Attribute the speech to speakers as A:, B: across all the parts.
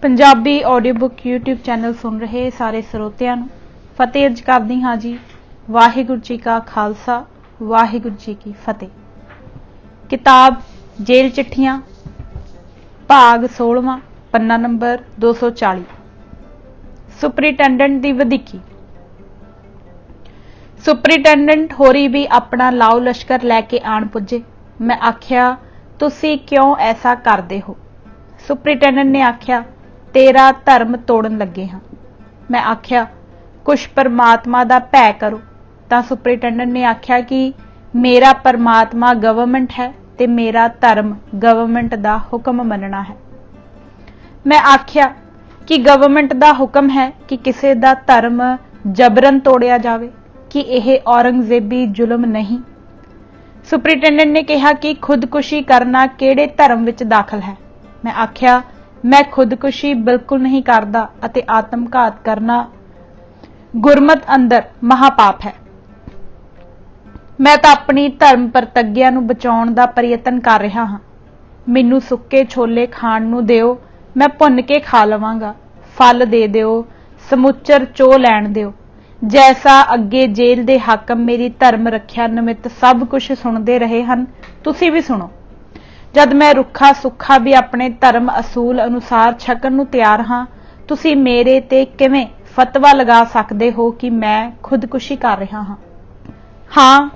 A: Punjabi audio book YouTube channel सुन रहे सारे ਸਰੋਤਿਆਂ ਨੂੰ फतेह अर्ज करदी हाँ जी। वाहिगुरू जी का खालसा वाहिगुरू जी की फतेह। किताब जेल चिट्ठियां भाग 16वां पन्ना नंबर 240। सुपरिटेंडेंट दी वधीकी। सुपरिटेंडेंट होरी भी अपना लाओ लश्कर लैके आन पुजे। मैं आख्या तुसी क्यों ऐसा करदे हो? सुपरिटेंडेंट ने आख्या तेरा धर्म तोड़न लगे हाँ। मैं आख्या कुछ परमात्मा दा भै करो। तां सुपरिटेंडेंट ने आख्या कि मेरा परमात्मा गवर्नमेंट है ते मेरा धर्म गवर्नमेंट दा हुक्म मनना है। मैं आख्या कि गवर्नमेंट दा हुक्म है कि किसी दा धर्म जबरन तोड़िया जावे कि यह औरंगजेबी जुल्म नहीं। सुपरिटेंडेंट ने कहा कि खुदकुशी करना किहड़े धर्म विच दाखल है? मैं आख्या मैं खुदकुशी बिल्कुल नहीं करदा अते आत्मघात करना गुरमत अंदर महापाप है। मैं तो अपनी धर्म प्रतिज्ञा नूं बचाउण दा प्रयत्न कर रहा हाँ। मैनू सुक्के छोले खाण नूं दिओ, मैं भुन के खा लवांगा। फल दे दिओ, समुच्चर चो लैण दिओ। जैसा अगे जेल दे हाकम मेरी धर्म रखिया निमित्त सब कुछ सुनते रहे हैं, तुसी भी सुनो। जद मैं रुखा सुखा भी अपने धर्म असूल अनुसार छकन नूं तैयार हाँ, तुसी मेरे ते किवें फतवा लगा सकते हो कि मैं खुदकुशी कर रहा हाँ? हाँ,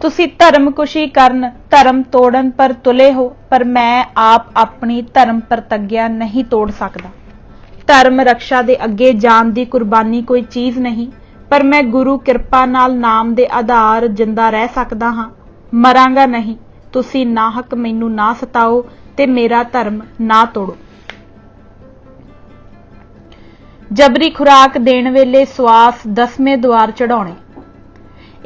A: तुसी धर्मकुशी करन धर्म तोड़न पर तुले हो, पर मैं आप अपनी धर्म प्रतिज्ञा नहीं तोड़ सकता। धर्म रक्षा दे अगे जान दी कुर्बानी कोई चीज नहीं, पर मैं गुरु किरपा नाल नाम दे आधार जिंदा रह सकदा हाँ, मरांगा नहीं। तुसी नाहक मैनू ना सताओ ते मेरा धर्म ना तोड़ो। जबरी खुराक देण वेले श्वास 10वें द्वार चढ़ाउणे।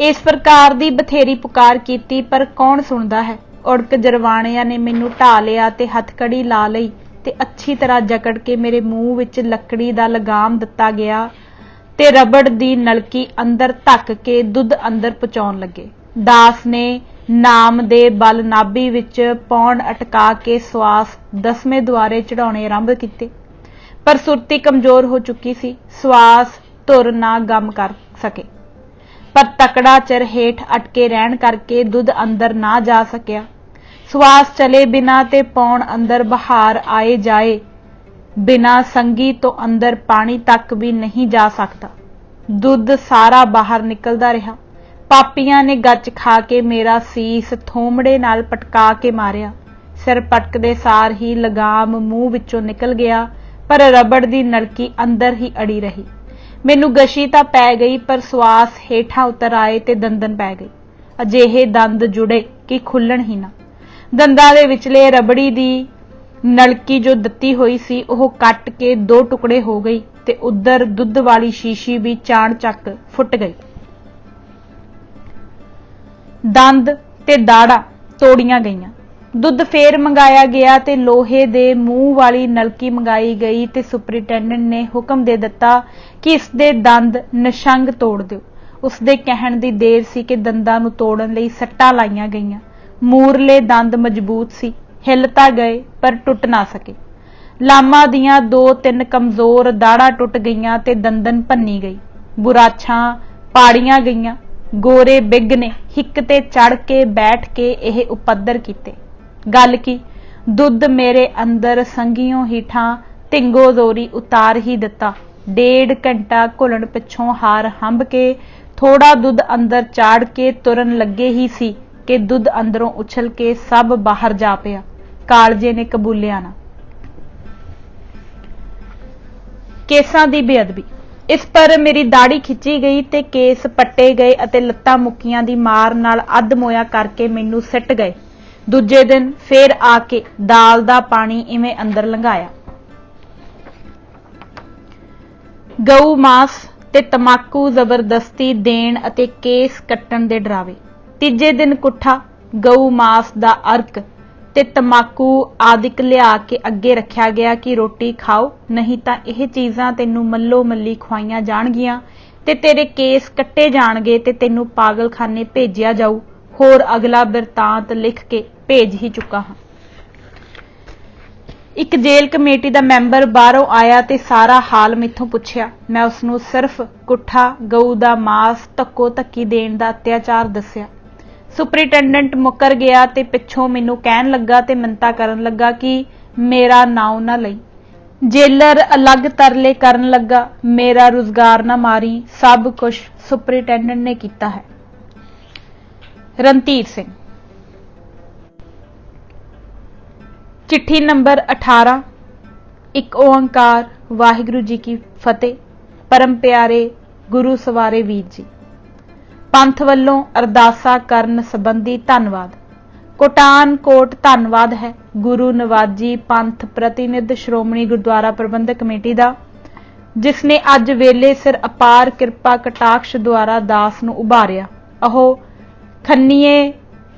A: इस प्रकार दी बथेरी पुकार कीती पर कौन सुनदा है। उड़क जरवाणिया ने मैनू ढा लिया ते हथकड़ी ला लई ते अच्छी तरह जकड़ के मेरे मूँह विच लकड़ी दा लगाम दिता गया ते रबड़ दी नलकी अंदर धक के दुध अंदर पहुंचाउण लगे। दास ने नाम दे बल नाभि विच पौण अटका के श्वास 10वें द्वारे चढ़ाउणे आरंभ कीते, पर सुरती कमजोर हो चुकी सी। श्वास धुर ना गम कर सके, पर तकड़ा चिर हेठ अटके रहन करके दुध अंदर ना जा सकिया। श्वास चले बिना ते पौण अंदर बहार आए जाए बिना संगी तो अंदर पानी तक भी नहीं जा सकता। दुध सारा बाहर निकलदा रहा। पापियां ने गच खा के मेरा सीस थोमड़े नाल पटका के मारिया। सिर पटकदे सार ही लगाम मूँह विचों निकल गया, पर रबड़ दी नलकी अंदर ही अड़ी रही। मैनू गशी तां पै गई, पर श्वास हेठां उतर आए ते दंदन पै गई। अजिहे दंद जुड़े कि खुलण ही ना। दंदां दे विचले रबड़ी दी नलकी जो दिती हुई सी ओह कट के 2 टुकड़े हो गई ते उधर दुध वाली शीशी भी चाण चक फुट गई। दंद ते दाड़ा तोड़ियां गईयां। दुध फेर मंगाया गया ते लोहे दे मूँह वाली नलकी मंगाई गई ते सुपरिटेंडेंट ने हुक्म दे दिता कि इसदे दंद निशंग तोड़ दिओ। उसदे कहण दी देर सी कि दंदां नूं तोड़न लई सट्टां लाईयां गईयां। मूरले दंद मजबूत सी, हिल तां गए पर टुट ना सके। लामा दियां 2-3 कमजोर दाड़ा टुट गईयां ते दंदन भन्नी गई। बुराछां पाड़ियां गईयां। गोरे बिग ने हिक ते चढ़ के बैठ के यह उपद्र कीते। गल की दुध मेरे अंदर संगियों हीठां धिंगो जोरी उतार ही दिता। 1.5 घंटा घुलण पिछों हार हंब के थोड़ा दुध अंदर चाड़ के तुरन लगे ही सी कि दुध अंदरों उछल के सब बाहर जा पिया। कालजे ने कबूलिया ना। केसां दी बेअदबी। इस पर मेरी दाढ़ी खिंची गई ते केस पट्टे गए अते लत्तां मुक्कियां दी मार नाल अध मोया करके मैनू सिट गए। दूजे दिन फेर आके दाल दा पानी इवें अंदर लंघाया। गऊ मांस ते तमाकू जबरदस्ती देण अते केस कट्टण दे डरावे। तीजे दिन कुठा गऊ मांस दा अर्क ते तमाकू आदिक लिया के अगे रखा गया कि रोटी खाओ, नहीं तां यह चीज़ां तैनू मल्लो मल्ली खुआईयां जाणगियां ते तेरे केस कट्टे जाणगे ते तैनू पागलखाने भेजिया जाऊ। होर अगला बिरतांत लिख के भेज ही चुका हाँ। एक जेल कमेटी का मैंबर बाहरों आया तो सारा हाल मैथों पुछया। मैं उसनूं सिर्फ कुट्ठा गऊ का मांस धक्को धक्की देण दा अत्याचार दस्या। सुपरिटेंडेंट मुकर गया तो पिछों मैनूं कहण लगा तो मिन्नतां करन लगा कि मेरा नाम ना लई। जेलर अलग तरले करन लगा, मेरा रोजगार ना मारी। सब कुछ सुपरिटेंडेंट ने कीता है। रणधीर सिंह। चिट्ठी नंबर 18। एक ओंकार वाहिगुरू जी की फतेह। परम प्यारे गुरु सवारे वीर जी, पंथ वल्लों अरदासा करन संबंधी धन्नवाद। कोटान कोट धन्नवाद है गुरु नवाजी पंथ प्रतिनिध श्रोमणी गुरुद्वारा प्रबंधक कमेटी का, जिसने अज वेले सिर अपार किरपा कटाक्ष द्वारा दास नूं उभारिया। अहो खन्नीए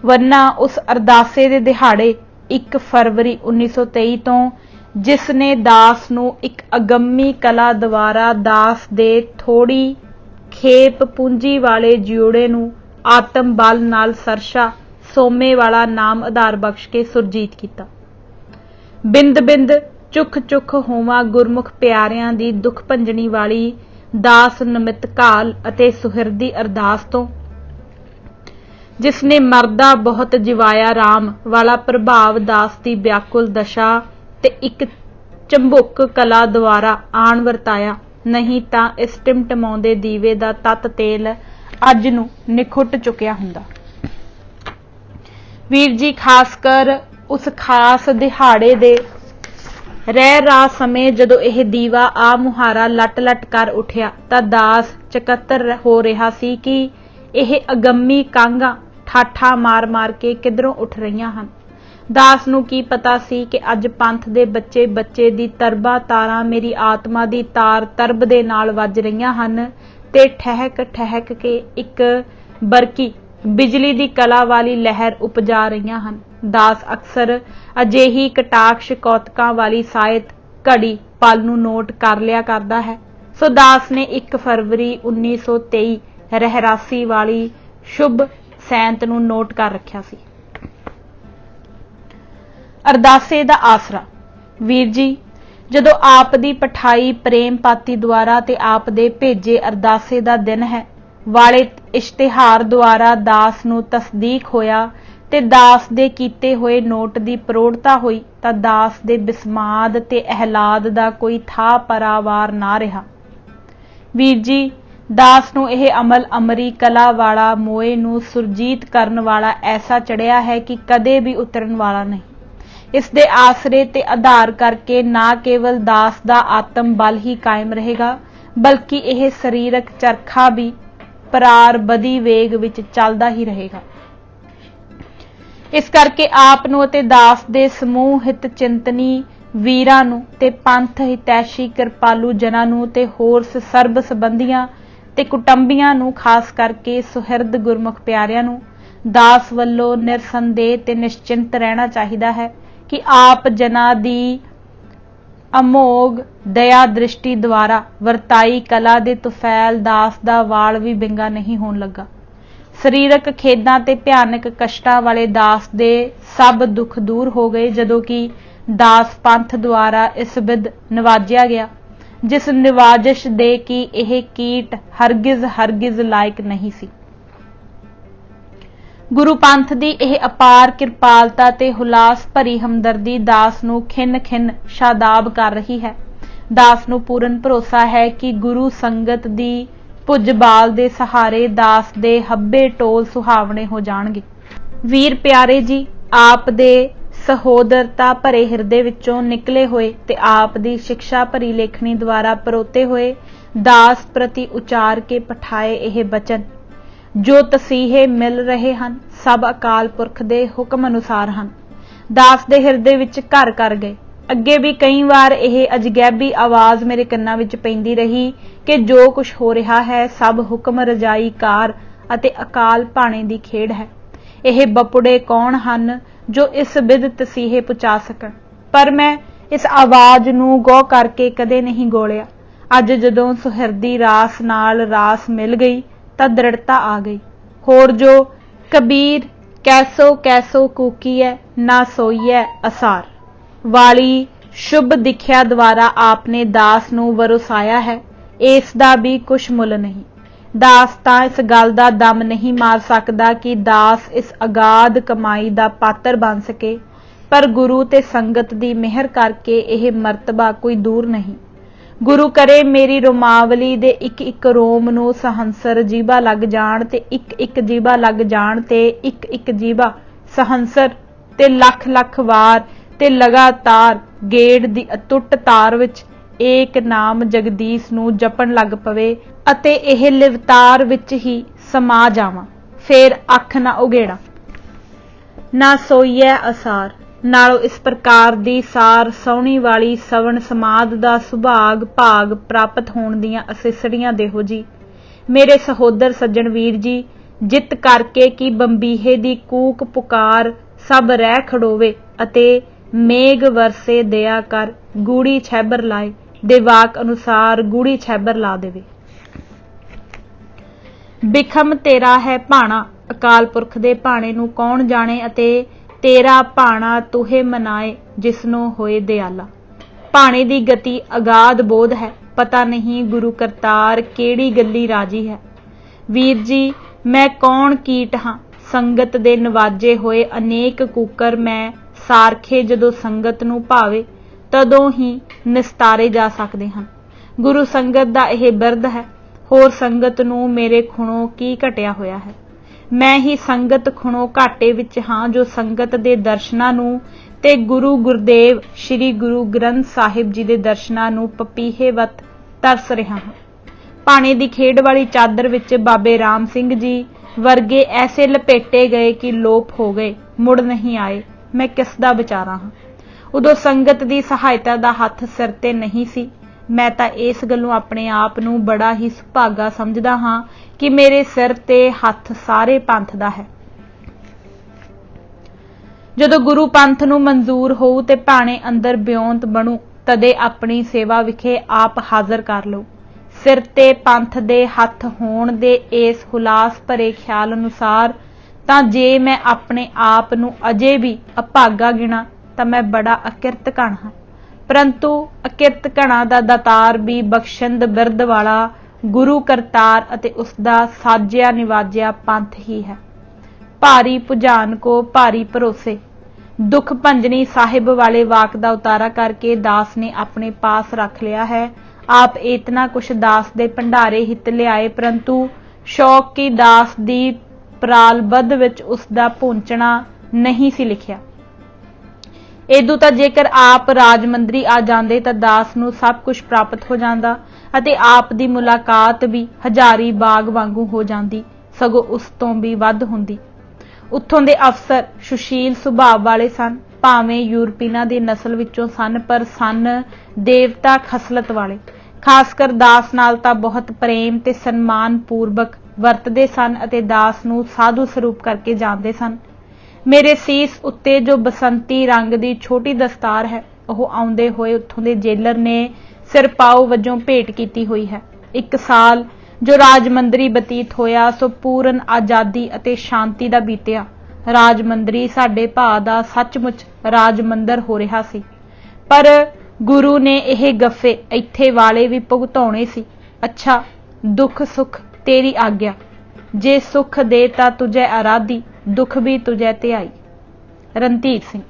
A: वरना उस अरदासे दे दिहाड़े 1 फरवरी 1923 तो जिसने दास नूं एक अगम्मी कला द्वारा दास दे थोड़ी खेप पूंजी वाले जियोड़े नूं आत्म बल नाल सरशा सोमे वाला नाम आधार बख्श के सुरजीत किया। बिंद बिंद चुख चुख होवा गुरमुख प्यारियां दी दुख भंजनी वाली दास नमित घाल अते सुहिरदी अरदास तो जिसने मरदा बहुत जिवाया राम वाला प्रभाव दास की व्याकुल दशा ते एक चंबुक कला द्वारा आण वरताया, नहीं तां इस टिमटमाउंदे दीवे दा तत तेल अज नूं निखुट चुकिया हुंदा। वीर जी खासकर उस खास दिहाड़े दे रह रा समय जदों यह दीवा आ मुहारा लट लट कर उठिया तां दास चकत्तर हो रहा सी कि यह अगम्मी कांगा ठाठा मार मार के किधरों उठ रहीआं हन। दास नूं की पता सी कि अज पंथ दे बच्चे बच्चे दी तरबा तारां मेरी आत्मा दी तार तरब दे नाल वज रहीआं हन ते ठहक ठहक के एक बरकी बिजली दी कला वाली लहर उपजा रहीआं हन। दास अक्सर अजेही कटाक्ष कौतकां वाली सायत घड़ी पल नूं नोट कर लिया करदा है। सो दास ने 1 फरवरी 1923 रहरासी वाली शुभ सैंत नूं नोट कर रखिया सी। अरदासे दा आसरा। वीर जी जदों आप दी पठाई प्रेम पाती द्वारा ते आप दे भेजे अरदासे दा दिन है वाले इश्तिहार द्वारा दास नूं तसदीक होया ते दास दे कीते होए नोट दी प्रौढ़ता हुई तां दास दे बिस्माद ते अहलाद दा कोई था परावार ना रहा। वीर जी दास नूं यह अमल अमरी कला वाला मोए नूं सुरजीत करन वाला ऐसा चढ़िया है कि कदे भी उतरन वाला नहीं। इस दे आसरे ते आधार करके ना केवल दास दा आत्म बल ही कायम रहेगा बल्कि यह शरीरक चरखा भी परार बदी वेग विच चलदा ही रहेगा। इस करके आप नूं ते दास दे समूह हित चिंतनी वीरां नूं ते पंथ हितैषी कृपालू जनां नूं ते होर सर्ब संबंधियां ते कुटुंबियां नूं खास करके सुहिरद गुरमुख प्यारियां नूं दास वल्लों निरसंदेह ते निश्चिंत रहना चाहिदा है कि आप जना दी अमोघ दया दृष्टि द्वारा वरताई कला दे तुफैल दास दा वाल भी बिंगा नहीं होण लगा। शरीरक खेदां ते भयानक कष्टां वाले दास दे सब दुख दूर हो गए जदों कि दास पंथ द्वारा इस विध नवाजिया गया जिस निवाजिश दे कि यह कीट हरगिज हरगिज लायक नहीं सी। गुरु पंथ दी यह अपार किरपालता ते हुलास भरी हमदर्दी दास नूं खिन खिन शादाब कर रही है। दास नूं पूर्ण भरोसा है कि गुरु संगत दी भुजबाल दे सहारे दास दे हब्बे टोल सुहावने हो जाणगे। वीर प्यारे जी आप दे सहोदरता भरे हिरदे विचों निकले हुए ते आप दी शिक्षा भरी लेखनी द्वारा परोते हुए दास प्रति उचार के पठाए यह बचन जो तसीहे मिल रहे हन सब अकाल पुरख दे हुक्म अनुसार हन। दास दे हिरदे विच घर कर गए। अगे भी कई बार यह अजगैबी आवाज मेरे कन्नां विच पैंदी रही कि जो कुछ हो रहा है सब हुक्म रजाई कार अते अकाल भाणे दी खेड़ है। यह बपुड़े कौन हन जो इस विध तसीहे पहुंचा सकन, पर मैं इस आवाज नूं गौ करके कदे नहीं गोलिया। अज जदों सुहिरदी रास नाल रास मिल गई तां दृढ़ता आ गई। होर जो कबीर कैसो कैसो कूकी है ना सोईए असार वाली शुभ दिख्या द्वारा आपने दास नूं वरसाया है, इस दा भी कुछ मुल नहीं। दास तां इस गल दा दम नहीं मार सकदा कि दास इस अगाध कमाई दा पात्र बन सके, पर गुरु ते संगत दी मेहर करके यह मरतबा कोई दूर नहीं। गुरु करे मेरी रोमावली दे एक एक रोम नूं सहंसर जीबा लग जाण ते एक एक जीबा लग जाण ते एक एक जीबा सहंसर ते लख लख वार ते लगातार गेड़ दी अटुट तार विच एक नाम जगदीश नूं जपण लग पवे अते यह लिवतार विच ही समा जावां। फेर अख ना उगेड़ा ना सोईए असार। नालों इस प्रकार दी सार सौणी वाली सवण समाद दा सुभाग भाग प्राप्त होण दियां असीसड़ियां देहो जी। मेरे सहोदर सज्जण वीर जी, जित करके कि बंबीहे दी कूक पुकार सब रह खड़ोवे अते मेघ वरसे दया कर गूड़ी छैबर लाए, दे वाक अनुसार गूड़ी छैबर ला देवे। बिखम तेरा है भाणा, अकाल पुरख दे भाणे नूं कौन जाणे अते तेरा भाणा तुहे मनाए जिसनों होए दयाला। भाणे दी गति अगाध बोध है, पता नहीं गुरु करतार केड़ी गल्ली राजी है। वीर जी मैं कौन कीट हाँ, संगत दे नवाजे होए अनेक कूकर मैं सारखे जदों संगत नूं भावे तदों ही निस्तारे जा सकदे हन। गुरु संगत दा यह बिरद है, होर संगत नूं मेरे खुणों की घटिया होया है। मैं ही संगत खुणों घाटे विच हां जो संगत दे दर्शनां नूं ते गुरु गुरदेव श्री गुरु ग्रंथ साहिब जी दे दर्शनां नूं पपीहे वत तरस रहा हां। भाणे दी खेड वाली चादर विच बाबे राम सिंह जी वर्गे ऐसे लपेटे गए कि लोप हो गए, मुड़ नहीं आए। मैं किस दा विचारा हां। उदों संगत दी सहायता दा हथ सिर ते नहीं सी। मैं तां इस गल्लों अपने आप नूं बड़ा ही सुभागा समझदा हां कि मेरे सिर ते हथ सारे पंथ दा है। जदों गुरु पंथ नूं मंजूर होऊ ते भाणे अंदर ब्योंत बनू तदे अपनी सेवा विखे आप हाज़र कर लो। सिर ते पंथ दे हथ होण दे इस हुलास भरे ख्याल अनुसार तां जे मैं अपने आप नूं अजे भी अभागा गिणा तां मैं बड़ा अकिरत घण हां, परंतु अकिरत घणा दा दातार भी बख्शंद बिरद वाला गुरु करतार अते उसदा साजिया निवाजिया पंथ ही है। भारी भुजान को भारी भरोसे। दुख भंजनी साहिब वाले वाक दा उतारा करके दास ने अपने पास रख लिया है। आप इतना कुछ दास दे भंडारे हित लियाए, परंतु शौक की दास दी प्रालबद्ध विच उसदा पहुंचना नहीं सी लिखिया। इदू तां जेकर आप राजमंदरी आ जांदे तां दास नूं सब कुछ प्राप्त हो जांदा अते आप दी मुलाकात भी हजारी बाग वांगू हो जांदी, सगों उस तों भी वध हुंदी। उत्थों दे अफसर सुशील सुभाव वाले सन, भावें यूरोपीना दी नस्ल विचों सन, पर सन देवता खसलत वाले। खासकर दास नाल तां बहुत प्रेम ते सन्मान पूर्वक वरतदे सन अते दास नूं साधु स्वरूप करके जाणदे सन। मेरे सीस उत्ते जो बसंती रंग दी छोटी दस्तार है, ਉਹ ਆਉਂਦੇ ਹੋਏ ਉੱਥੋਂ ਦੇ ਜੇਲਰ ਨੇ ਸਿਰਪਾਓ ਵਜੋਂ ਭੇਟ ਕੀਤੀ ਹੋਈ ਹੈ। 1 ਸਾਲ जो राजमंदरी बतीत होया सो पूर्ण आजादी अते शांति दा बीतिया। राजमंदरी साडे भा दा सचमुच राजमंदर हो रहा सी, पर गुरु ने यह गफे इत्थे वाले भी भुगताउणे सी। अच्छा दुख सुख तेरी आग्या, जे सुख दे ता तुझे आराधी, दुख भी तुझे ध्याई। रणधीर सिंह।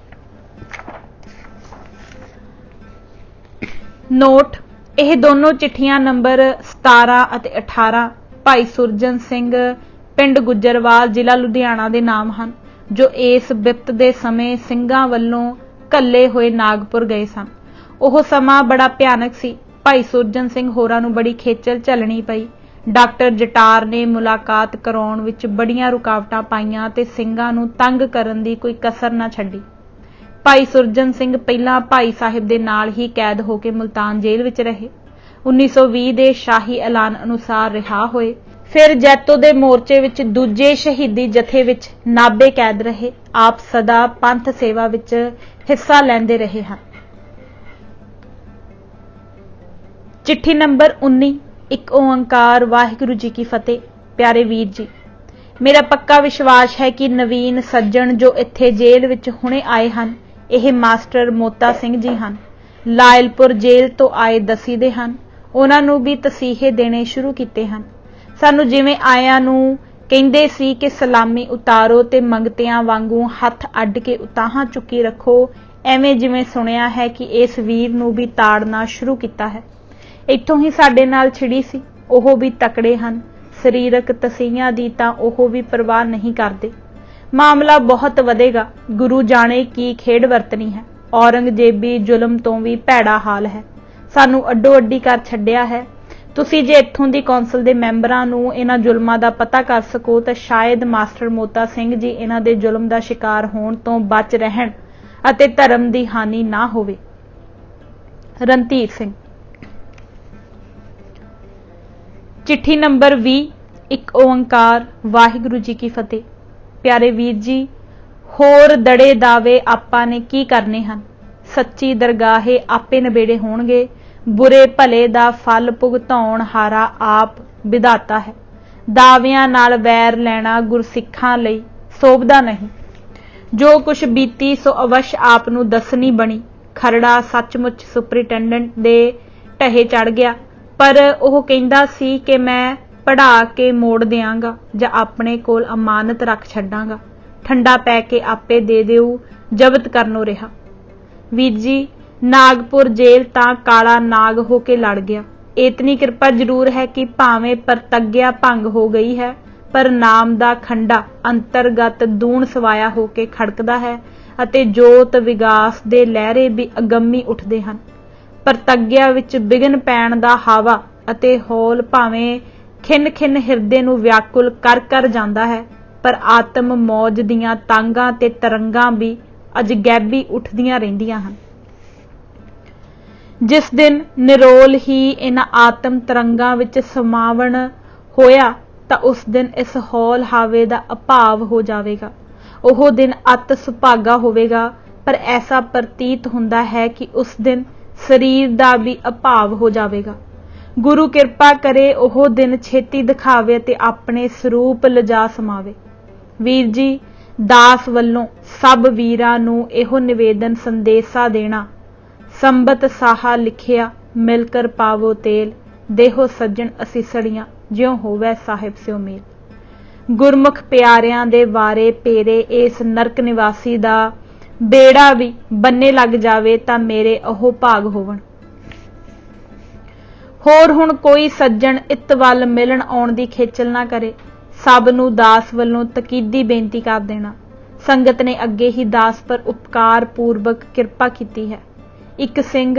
A: नोट, ਇਹ ਦੋਨੋਂ ਚਿੱਠੀਆਂ ਨੰਬਰ 17 ਅਤੇ 18 ਭਾਈ ਸੁਰਜਨ ਸਿੰਘ ਪਿੰਡ ਗੁੱਜਰਵਾਲ ਜ਼ਿਲ੍ਹਾ ਲੁਧਿਆਣਾ ਦੇ ਨਾਮ ਹਨ, ਜੋ ਇਸ ਬਿਪਤ ਦੇ ਸਮੇਂ ਸਿੰਘਾਂ ਵੱਲੋਂ ਘੱਲੇ ਹੋਏ ਨਾਗਪੁਰ ਗਏ ਸਨ। ਉਹ ਸਮਾਂ ਬੜਾ ਭਿਆਨਕ ਸੀ। ਭਾਈ ਸੁਰਜਨ ਸਿੰਘ ਹੋਰਾਂ ਨੂੰ ਬੜੀ ਖੇਚਲ ਝੱਲਣੀ ਪਈ। ਡਾਕਟਰ ਜਟਾਰ ਨੇ ਮੁਲਾਕਾਤ ਕਰਾਉਣ ਵਿੱਚ ਬੜੀਆਂ ਰੁਕਾਵਟਾਂ ਪਾਈਆਂ ਤੇ ਸਿੰਘਾਂ ਨੂੰ ਤੰਗ ਕਰਨ ਦੀ ਕੋਈ ਕਸਰ ਨਾ ਛੱਡੀ। ਭਾਈ ਸੁਰਜਨ ਸਿੰਘ ਪਹਿਲਾਂ ਭਾਈ ਸਾਹਿਬ ਦੇ ਨਾਲ ਹੀ ਕੈਦ ਹੋ ਕੇ ਮੁਲਤਾਨ ਜੇਲ੍ਹ ਵਿੱਚ ਰਹੇ। 1920 ਦੇ ਸ਼ਾਹੀ ਐਲਾਨ ਅਨੁਸਾਰ ਰਿਹਾ ਹੋਏ। ਫਿਰ ਜੈਤੋ ਦੇ ਮੋਰਚੇ ਵਿੱਚ ਦੂਜੇ ਸ਼ਹੀਦੀ ਜਥੇ ਵਿੱਚ ਨਾਭੇ ਕੈਦ ਰਹੇ। ਆਪ ਸਦਾ ਪੰਥ ਸੇਵਾ ਵਿੱਚ ਹਿੱਸਾ ਲੈਂਦੇ ਰਹੇ ਹਨ। ਚਿੱਠੀ ਨੰਬਰ 19। ਇੱਕ ਓੰਕਾਰ ਵਾਹਿਗੁਰੂ ਜੀ ਕੀ ਫਤਿਹ। ਪਿਆਰੇ ਵੀਰ ਜੀ, ਮੇਰਾ ਪੱਕਾ ਵਿਸ਼ਵਾਸ ਹੈ ਕਿ ਨਵੀਨ ਸੱਜਣ ਜੋ ਇੱਥੇ ਜੇਲ੍ਹ ਵਿੱਚ ਹੁਣੇ ਆਏ ਹਨ, ਇਹ ਮਾਸਟਰ ਮੋਤਾ ਸਿੰਘ ਜੀ ਹਨ। ਲਾਇਲਪੁਰ ਜੇਲ੍ਹ ਤੋਂ ਆਏ ਦਸੀਦੇ ਹਨ, ਉਹਨਾਂ ਨੂੰ ਵੀ ਤਸੀਹੇ ਦੇਣੇ ਸ਼ੁਰੂ ਕੀਤੇ ਹਨ। ਸਾਨੂੰ ਜਿਵੇਂ ਆਇਆਂ ਨੂੰ ਕਹਿੰਦੇ ਸੀ ਕਿ ਸਲਾਮੀ ਉਤਾਰੋ ਤੇ ਮੰਗਤਿਆਂ ਵਾਂਗੂ ਹੱਥ ਅੱਡ ਕੇ ਉਤਾਹਾਂ ਚੁੱਕੀ ਰੱਖੋ, ਐਵੇਂ ਜਿਵੇਂ ਸੁਣਿਆ ਹੈ ਕਿ ਇਸ ਵੀਰ ਨੂੰ ਵੀ ਤਾੜਨਾ ਸ਼ੁਰੂ ਕੀਤਾ ਹੈ। ਇੱਥੋਂ ਹੀ ਸਾਡੇ ਨਾਲ ਛਿੜੀ ਸੀ। ਉਹ ਵੀ ਤਕੜੇ ਹਨ, ਸਰੀਰਕ ਤਸੀਹਿਆਂ ਦੀ ਤਾਂ ਉਹ ਵੀ ਪਰਵਾਹ ਨਹੀਂ ਕਰਦੇ। ਮਾਮਲਾ ਬਹੁਤ ਵਧੇਗਾ, ਗੁਰੂ ਜਾਣੇ ਕੀ ਖੇਡ ਵਰਤਣੀ ਹੈ। ਔਰੰਗਜ਼ੇਬੀ ਜ਼ੁਲਮ ਤੋਂ ਵੀ ਭੈੜਾ ਹਾਲ ਹੈ, ਸਾਨੂੰ ਅੱਡੋ ਅੱਡੀ ਕਰ ਛੱਡਿਆ ਹੈ। ਤੁਸੀਂ ਜੇ ਇੱਥੋਂ ਦੀ ਕੌਂਸਲ ਦੇ ਮੈਂਬਰਾਂ ਨੂੰ ਇਹਨਾਂ ਜ਼ੁਲਮਾਂ ਦਾ ਪਤਾ ਕਰ ਸਕੋ ਤਾਂ ਸ਼ਾਇਦ ਮਾਸਟਰ ਮੋਤਾ ਸਿੰਘ ਜੀ ਇਹਨਾਂ ਦੇ ਜ਼ੁਲਮ ਦਾ ਸ਼ਿਕਾਰ ਹੋਣ ਤੋਂ ਬਚ ਰਹਿਣ ਅਤੇ ਧਰਮ ਦੀ ਹਾਨੀ ਨਾ ਹੋਵੇ। ਰਣਧੀਰ ਸਿੰਘ। ਚਿੱਠੀ ਨੰਬਰ 20। ਇੱਕ ਓੰਕਾਰ। ਵਾਹਿਗੁਰੂ ਜੀ ਕੀ ਫਤਿਹ। ਪਿਆਰੇ ਵੀਰ ਜੀ, ਹੋਰ ਦੜੇ ਦਾਵੇ ਆਪਾਂ ਨੇ ਕੀ ਕਰਨੇ ਹਨ। ਸੱਚੀ ਦਰਗਾਹੇ ਆਪੇ ਨਬੇੜੇ ਹੋਣਗੇ। ਬੁਰੇ ਭਲੇ ਦਾ ਫਲ ਭੁਗਤਾਉਣ ਹਾਰਾ ਆਪ ਵਿਧਾਤਾ ਹੈ। ਦਾਅਵਿਆਂ ਨਾਲ ਵੈਰ ਲੈਣਾ ਗੁਰਸਿੱਖਾਂ ਲਈ ਸੋਭਦਾ ਨਹੀਂ। ਜੋ ਕੁਛ ਬੀਤੀ ਸੋ ਅਵਸ਼ ਆਪ ਨੂੰ ਦੱਸਣੀ ਬਣੀ। ਖਰੜਾ ਸੱਚਮੁੱਚ ਸੁਪਰਿੰਟੈਂਡੈਂਟ ਦੇ ਢਹੇ ਚੜ ਗਿਆ, ਪਰ ਉਹ ਕਹਿੰਦਾ ਸੀ ਕਿ ਮੈਂ ਪੜ੍ਹਾ ਕੇ ਮੋੜ ਦਿਆਂਗਾ ਜਾਂ ਆਪਣੇ ਕੋਲ ਅਮਾਨਤ ਰੱਖ ਛੱਡਾਂਗਾ। ਠੰਡਾ ਪੈ ਕੇ ਆਪੇ ਦੇ ਦਿਓ, ਜ਼ਬਤ ਕਰਨੋਂ ਰਿਹਾ। ਵੀਰ ਜੀ, ਨਾਗਪੁਰ ਜੇਲ੍ਹ ਤਾਂ ਕਾਲਾ ਨਾਗ ਹੋ ਕੇ ਲੜ ਗਿਆ। ਇਤਨੀ ਕਿਰਪਾ ਜ਼ਰੂਰ ਹੈ ਕਿ ਭਾਵੇਂ ਪ੍ਰਤੱਗਿਆ ਭੰਗ ਹੋ ਗਈ ਹੈ, ਪਰ ਨਾਮ ਦਾ ਖੰਡਾ ਅੰਤਰਗਤ ਦੂਣ ਸਵਾਇਆ ਹੋ ਕੇ ਖੜਕਦਾ ਹੈ ਅਤੇ ਜੋਤ ਵਿਗਾਸ ਦੇ ਲਹਿਰੇ ਵੀ ਅਗੰਮੀ ਉੱਠਦੇ ਹਨ। ਪ੍ਰਤੱਗਿਆ ਵਿੱਚ ਵਿਘਨ ਪੈਣ ਦਾ ਹਾਵਾ ਅਤੇ ਹੌਲ ਭਾਵੇਂ ਖਿੰਨ ਖਿੰਨ ਹਿਰਦੇ ਨੂੰ ਵਿਆਕੁਲ ਕਰ ਜਾਂਦਾ ਹੈ, ਪਰ ਆਤਮ ਮੌਜ ਦੀਆਂ ਤਾਂਗਾਂ ਤੇ ਤਰੰਗਾਂ ਵੀ ਅਜਗੈਬੀ ਉੱਠਦੀਆਂ ਰਹਿੰਦੀਆਂ ਹਨ। ਜਿਸ ਦਿਨ ਨਿਰੋਲ ਹੀ ਇਹਨਾਂ ਆਤਮ ਤਰੰਗਾਂ ਵਿੱਚ ਸਮਾਵਣ ਹੋਇਆ ਤਾਂ ਉਸ ਦਿਨ ਇਸ ਹੌਲ ਹਾਵੇ ਦਾ ਅਭਾਵ ਹੋ ਜਾਵੇਗਾ। ਉਹ ਦਿਨ ਅਤ ਸੁਭਾਗਾ ਹੋਵੇਗਾ, ਪਰ ਐਸਾ ਪ੍ਰਤੀਤ ਹੁੰਦਾ ਹੈ ਕਿ ਉਸ ਦਿਨ ਸਰੀਰ ਦਾ ਵੀ ਅਭਾਵ ਹੋ ਜਾਵੇਗਾ। ਗੁਰੂ ਕਿਰਪਾ ਕਰੇ ਉਹ ਦਿਨ ਛੇਤੀ ਦਿਖਾਵੇ ਤੇ ਆਪਣੇ ਸਰੂਪ ਲਿਜਾ ਸਮਾਵੇ। ਵੀਰ ਜੀ, ਦਾਸ ਵੱਲੋਂ ਸਭ ਵੀਰਾਂ ਨੂੰ ਇਹੋ ਨਿਵੇਦਨ ਸੰਦੇਸ਼ਾ ਦੇਣਾ। ਸੰਬਤ ਸਾਹਾ ਲਿਖਿਆ, ਮਿਲ ਕਰ ਪਾਵੋ ਤੇਲ, ਦੇਹੋ ਸੱਜਣ ਅਸੀਸੜੀਆਂ, ਜਿਉ ਹੋਵੇ ਸਾਹਿਬ ਸਿਓ ਮੇਲ। ਗੁਰਮੁਖ ਪਿਆਰਿਆਂ ਦੇ ਵਾਰੇ ਪੇਰੇ ਇਸ ਨਰਕ ਨਿਵਾਸੀ ਦਾ ਬੇੜਾ ਵੀ ਬੰਨੇ ਲੱਗ ਜਾਵੇ ਤਾਂ ਮੇਰੇ ਉਹ ਭਾਗ ਹੋਵਣ। ਹੋਰ ਹੁਣ ਕੋਈ ਸੱਜਣ ਇਤ ਵੱਲ ਮਿਲਣ ਆਉਣ ਦੀ ਖੇਚਲ ਨਾ ਕਰੇ। ਸਭ ਨੂੰ ਦਾਸ ਵੱਲੋਂ ਤਕੀਦੀ ਬੇਨਤੀ ਕਰ ਦੇਣਾ। ਸੰਗਤ ਨੇ ਅੱਗੇ ਹੀ ਦਾਸ ਪਰ ਉਪਕਾਰ ਪੂਰਵਕ ਕਿਰਪਾ ਕੀਤੀ ਹੈ। ਇੱਕ ਸਿੰਘ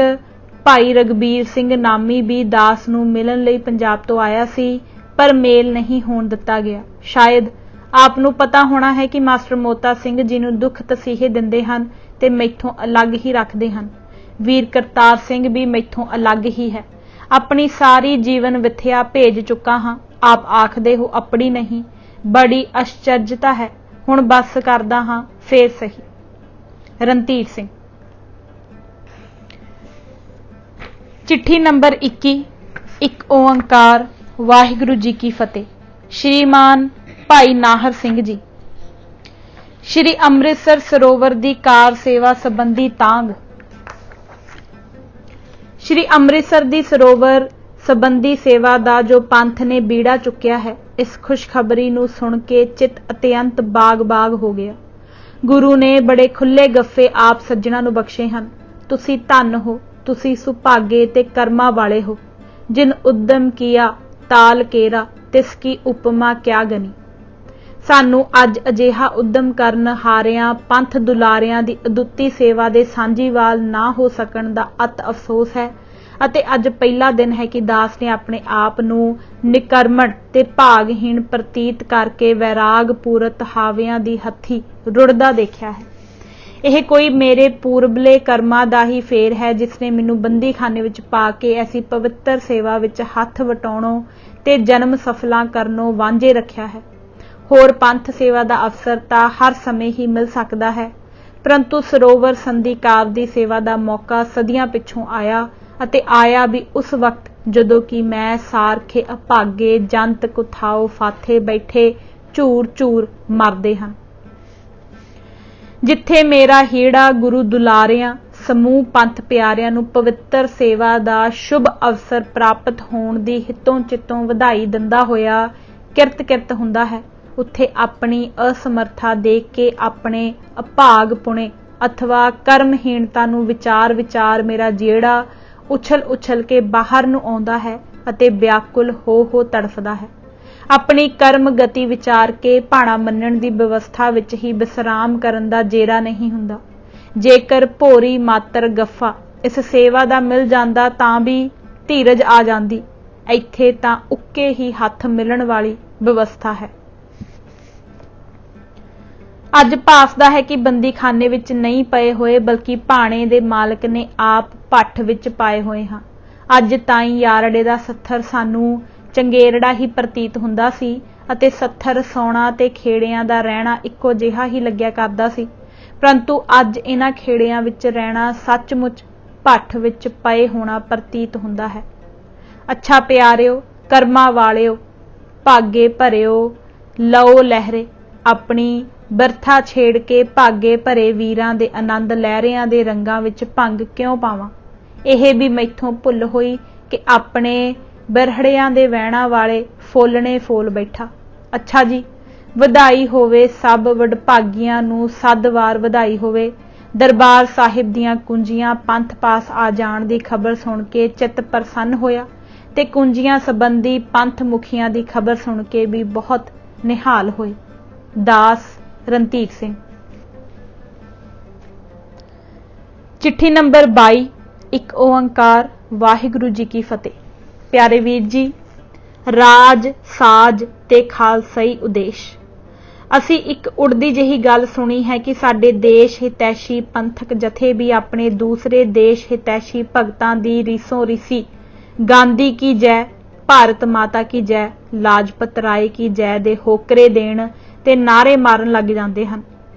A: ਭਾਈ ਰਗਬੀਰ ਸਿੰਘ ਨਾਮੀ ਵੀ ਦਾਸ ਨੂੰ ਮਿਲਣ ਲਈ ਪੰਜਾਬ ਤੋਂ ਆਇਆ ਸੀ, ਪਰ ਮੇਲ ਨਹੀਂ ਹੋਣ ਦਿੱਤਾ ਗਿਆ। ਸ਼ਾਇਦ ਆਪ ਨੂੰ ਪਤਾ ਹੋਣਾ ਹੈ ਕਿ ਮਾਸਟਰ ਮੋਤਾ ਸਿੰਘ ਜੀ ਨੂੰ ਦੁੱਖ ਤਸੀਹੇ ਦਿੰਦੇ ਹਨ ਤੇ ਮੈਥੋਂ ਅਲੱਗ ਹੀ ਰੱਖਦੇ ਹਨ। ਵੀਰ ਕਰਤਾਰ ਸਿੰਘ ਵੀ ਮੈਥੋਂ ਅਲੱਗ ਹੀ ਹੈ। ਆਪਣੀ ਸਾਰੀ ਜੀਵਨ ਵਿਥਿਆ ਭੇਜ ਚੁੱਕਾ ਹਾਂ। ਆਪ ਆਖਦੇ ਹੋ ਆਪਣੀ ਨਹੀਂ, ਬੜੀ ਅਸ਼ਚਰਜਤਾ ਹੈ। ਹੁਣ ਬਸ ਕਰਦਾ ਹਾਂ, ਫੇਰ ਸਹੀ। ਰਣਧੀਰ ਸਿੰਘ। ਚਿੱਠੀ ਨੰਬਰ 21। ਇੱਕ ਓੰਕਾਰ। ਵਾਹਿਗੁਰੂ ਜੀ ਕੀ ਫਤਿਹ। ਸ਼੍ਰੀਮਾਨ ਭਾਈ ਨਾਹਰ ਸਿੰਘ ਜੀ। ਸ਼੍ਰੀ ਅੰਮ੍ਰਿਤਸਰ ਸਰੋਵਰ ਦੀ ਕਾਰ ਸੇਵਾ ਸੰਬੰਧੀ ਤਾਂਘ। ਸ਼੍ਰੀ ਅੰਮ੍ਰਿਤਸਰ ਦੀ ਸਰੋਵਰ ਸੰਬੰਧੀ ਸੇਵਾ ਦਾ ਜੋ ਪੰਥ ਨੇ ਬੀੜਾ ਚੁੱਕਿਆ ਹੈ, ਇਸ ਖੁਸ਼ਖਬਰੀ ਨੂੰ ਸੁਣ ਕੇ ਚਿੱਤ ਅਤਿਅੰਤ ਬਾਗ-ਬਾਗ ਹੋ ਗਿਆ। ਗੁਰੂ ਨੇ ਬੜੇ ਖੁੱਲੇ ਗੱਫੇ ਆਪ ਸੱਜਣਾ ਨੂੰ ਬਖਸ਼ੇ ਹਨ। ਤੁਸੀਂ ਧੰਨ ਹੋ, ਤੁਸੀਂ ਸੁਭਾਗੇ ਤੇ ਕਰਮਾਂ ਵਾਲੇ ਹੋ। ਜਿਨ ਉਦਮ ਕੀਆ ਤਾਲ ਕੇਰਾ, ਤਿਸ ਕੀ ਉਪਮਾ ਕਿਆ ਗਨੀ। ਸਾਨੂੰ ਅੱਜ ਅਜਿਹਾ ਉਦਮ ਕਰਨ ਹਾਰਿਆਂ ਪੰਥ ਦੁਲਾਰਿਆਂ ਦੀ ਅਦੁੱਤੀ ਸੇਵਾ ਦੇ ਸਾਂਝੀਵਾਲ ਨਾ ਹੋ ਸਕਣ ਦਾ ਅਤ ਅਫਸੋਸ ਹੈ ਅਤੇ ਅੱਜ ਪਹਿਲਾ ਦਿਨ ਹੈ ਕਿ ਦਾਸ ਨੇ ਆਪਣੇ ਆਪ ਨੂੰ ਨਿਕਰਮਣ ਤੇ ਭਾਗਹੀਣ ਪ੍ਰਤੀਤ ਕਰਕੇ ਵੈਰਾਗ ਪੂਰਤ ਹਾਵਿਆਂ ਦੀ ਹੱਥੀ ਰੁੜਦਾ ਦੇਖਿਆ ਹੈ। ਇਹ ਕੋਈ ਮੇਰੇ ਪੂਰਬਲੇ ਕਰਮਾਂ ਦਾ ਹੀ ਫੇਰ ਹੈ ਜਿਸ ਨੇ ਮੈਨੂੰ ਬੰਦੀਖਾਨੇ ਵਿੱਚ ਪਾ ਕੇ ਐਸੀ ਪਵਿੱਤਰ ਸੇਵਾ ਵਿੱਚ ਹੱਥ ਵਟਾਉਣੋਂ ਤੇ ਜਨਮ ਸਫਲਾਂ ਕਰਨੋਂ ਵਾਂਝੇ ਰੱਖਿਆ ਹੈ। ਹੋਰ ਪੰਥ ਸੇਵਾ ਦਾ ਅਵਸਰ ਤਾਂ ਹਰ ਸਮੇਂ ਹੀ ਮਿਲ ਸਕਦਾ ਹੈ, ਪਰੰਤੂ ਸਰੋਵਰ ਸੰਧੀ ਕਾਰ ਦੀ ਸੇਵਾ ਦਾ ਮੌਕਾ ਸਦੀਆਂ ਪਿੱਛੋਂ ਆਇਆ ਅਤੇ ਆਇਆ ਵੀ ਉਸ ਵਕਤ ਜਦੋਂ ਕਿ ਮੈਂ ਸਾਰਖੇ ਅਭਾਗੇ ਜੰਤ ਕੁਥਾਓ ਫਾਥੇ ਬੈਠੇ ਝੂਰ ਝੂਰ ਮਰਦੇ ਹਨ। ਜਿੱਥੇ ਮੇਰਾ ਹੀੜਾ ਗੁਰੂ ਦੁਲਾਰਿਆਂ ਸਮੂਹ ਪੰਥ ਪਿਆਰਿਆਂ ਨੂੰ ਪਵਿੱਤਰ ਸੇਵਾ ਦਾ ਸ਼ੁਭ ਅਵਸਰ ਪ੍ਰਾਪਤ ਹੋਣ ਦੀ ਹਿੱਤੋਂ ਚਿੱਤੋਂ ਵਧਾਈ ਦਿੰਦਾ ਹੋਇਆ ਕਿਰਤ ਹੁੰਦਾ ਹੈ, ਉੱਥੇ ਆਪਣੀ ਅਸਮਰਥਾ ਦੇਖ ਕੇ ਆਪਣੇ ਅਭਾਗ ਪੁਣੇ ਅਥਵਾ ਕਰਮਹੀਣਤਾ ਨੂੰ ਵਿਚਾਰ ਮੇਰਾ ਜਿਹੜਾ ਉਛਲ ਕੇ ਬਾਹਰ ਨੂੰ ਆਉਂਦਾ ਹੈ ਅਤੇ ਵਿਆਕੁਲ ਹੋ ਤੜਫਦਾ ਹੈ। ਆਪਣੀ ਕਰਮ ਗਤੀ ਵਿਚਾਰ ਕੇ ਭਾਣਾ ਮੰਨਣ ਦੀ ਵਿਵਸਥਾ ਵਿੱਚ ਹੀ ਵਿਸਰਾਮ ਕਰਨ ਦਾ ਜੇਰਾ ਨਹੀਂ ਹੁੰਦਾ। ਜੇਕਰ ਭੋਰੀ ਮਾਤਰ ਗੱਫਾ ਇਸ ਸੇਵਾ ਦਾ ਮਿਲ ਜਾਂਦਾ ਤਾਂ ਵੀ ਧੀਰਜ ਆ ਜਾਂਦੀ। ਇੱਥੇ ਤਾਂ ਉੱਕੇ ਹੀ ਹੱਥ ਮਿਲਣ ਵਾਲੀ ਵਿਵਸਥਾ ਹੈ। ਅੱਜ ਭਾਸਦਾ ਹੈ ਕਿ ਬੰਦੀਖਾਨੇ ਵਿੱਚ ਨਹੀਂ ਪਏ ਹੋਏ ਬਲਕਿ ਭਾਣੇ ਦੇ ਮਾਲਕ ਨੇ ਆਪ ਭੱਠ ਵਿੱਚ ਪਾਏ ਹੋਏ ਹਾਂ। ਅੱਜ ਤਾਈਂ ਯਾਰੜੇ ਦਾ ਸੱਥਰ ਸਾਨੂੰ ਚੰਗੇਰੜਾ ਹੀ ਪ੍ਰਤੀਤ ਹੁੰਦਾ ਸੀ ਅਤੇ ਸੱਥਰ ਸੌਣਾ ਤੇ ਖੇੜਿਆਂ ਦਾ ਰਹਿਣਾ ਇੱਕੋ ਜਿਹਾ ਹੀ ਲੱਗਿਆ ਕਰਦਾ ਸੀ, ਪਰੰਤੂ ਅੱਜ ਇਹਨਾਂ ਖੇੜਿਆਂ ਵਿੱਚ ਰਹਿਣਾ ਸੱਚਮੁੱਚ ਭੱਠ ਵਿੱਚ ਪਏ ਹੋਣਾ ਪ੍ਰਤੀਤ ਹੁੰਦਾ ਹੈ। ਅੱਛਾ ਪਿਆਰਿਓ, ਕਰਮਾਂ ਵਾਲਿਓ, ਭਾਗੇ ਭਰਿਓ, ਲਓ ਲਹਿਰੇ, ਆਪਣੀ ਬਰਥਾ ਛੇੜ ਕੇ ਭਾਗੇ ਭਰੇ ਵੀਰਾਂ ਦੇ ਆਨੰਦ ਲਹਿਰਿਆਂ ਦੇ ਰੰਗਾਂ ਵਿੱਚ ਭੰਗ ਕਿਉਂ ਪਾਵਾਂ। ਇਹ ਵੀ ਮੈਥੋਂ ਭੁੱਲ ਹੋਈ ਕਿ ਆਪਣੇ ਬਿਰਹੜਿਆਂ ਦੇ ਵਹਿਣਾ ਵਾਲੇ ਫੋਲਣੇ ਫੋਲ ਬੈਠਾ। ਅੱਛਾ ਜੀ, ਵਧਾਈ ਹੋਵੇ ਸਭ ਵਡਭਾਗੀਆਂ ਨੂੰ, ਸੱਤ ਵਾਰ ਵਧਾਈ ਹੋਵੇ। ਦਰਬਾਰ ਸਾਹਿਬ ਦੀਆਂ ਕੁੰਜੀਆਂ ਪੰਥ ਪਾਸ ਆ ਜਾਣ ਦੀ ਖਬਰ ਸੁਣ ਕੇ ਚਿੱਤ ਪ੍ਰਸੰਨ ਹੋਇਆ ਤੇ ਕੁੰਜੀਆਂ ਸੰਬੰਧੀ ਪੰਥ ਮੁਖੀਆਂ ਦੀ ਖਬਰ ਸੁਣ ਕੇ ਵੀ ਬਹੁਤ ਨਿਹਾਲ ਹੋਏ। ਦਾਸ ਰਣਧੀਰ ਸਿੰਘ। ਚਿੱਠੀ ਨੰਬਰ 22। ਇੱਕ ਓੰਕਾਰ ਵਾਹਿਗੁਰੂ ਜੀ ਕੀ ਫਤਿਹ। ਪਿਆਰੇ ਵੀਰ ਜੀ, ਰਾਜ ਸਾਜ ਤੇ ਖਾਲਸਾਈ ਉਦੇਸ਼। ਅਸੀਂ ਇੱਕ ਉੜਦੀ ਜਿਹੀ ਗੱਲ ਸੁਣੀ ਹੈ ਕਿ ਸਾਡੇ ਦੇਸ਼ ਹਿਤੈਸ਼ੀ ਪੰਥਕ ਜਥੇ ਵੀ ਆਪਣੇ ਦੂਸਰੇ ਦੇਸ਼ ਹਿਤੈਸ਼ੀ ਭਗਤਾਂ ਦੀ ਰੀਸੋਂ ਰੀਸੀ ਗਾਂਧੀ ਕੀ ਜੈ, ਭਾਰਤ ਮਾਤਾ ਕੀ ਜੈ, ਲਾਜਪਤ ਰਾਏ ਕੀ ਜੈ ਦੇ ਹੋਕਰੇ ਦੇਣ ਤੇ ਨਾਰੇ ਮਾਰਨ ਲੱਗ ਜਾਂਦੇ ਹਨ।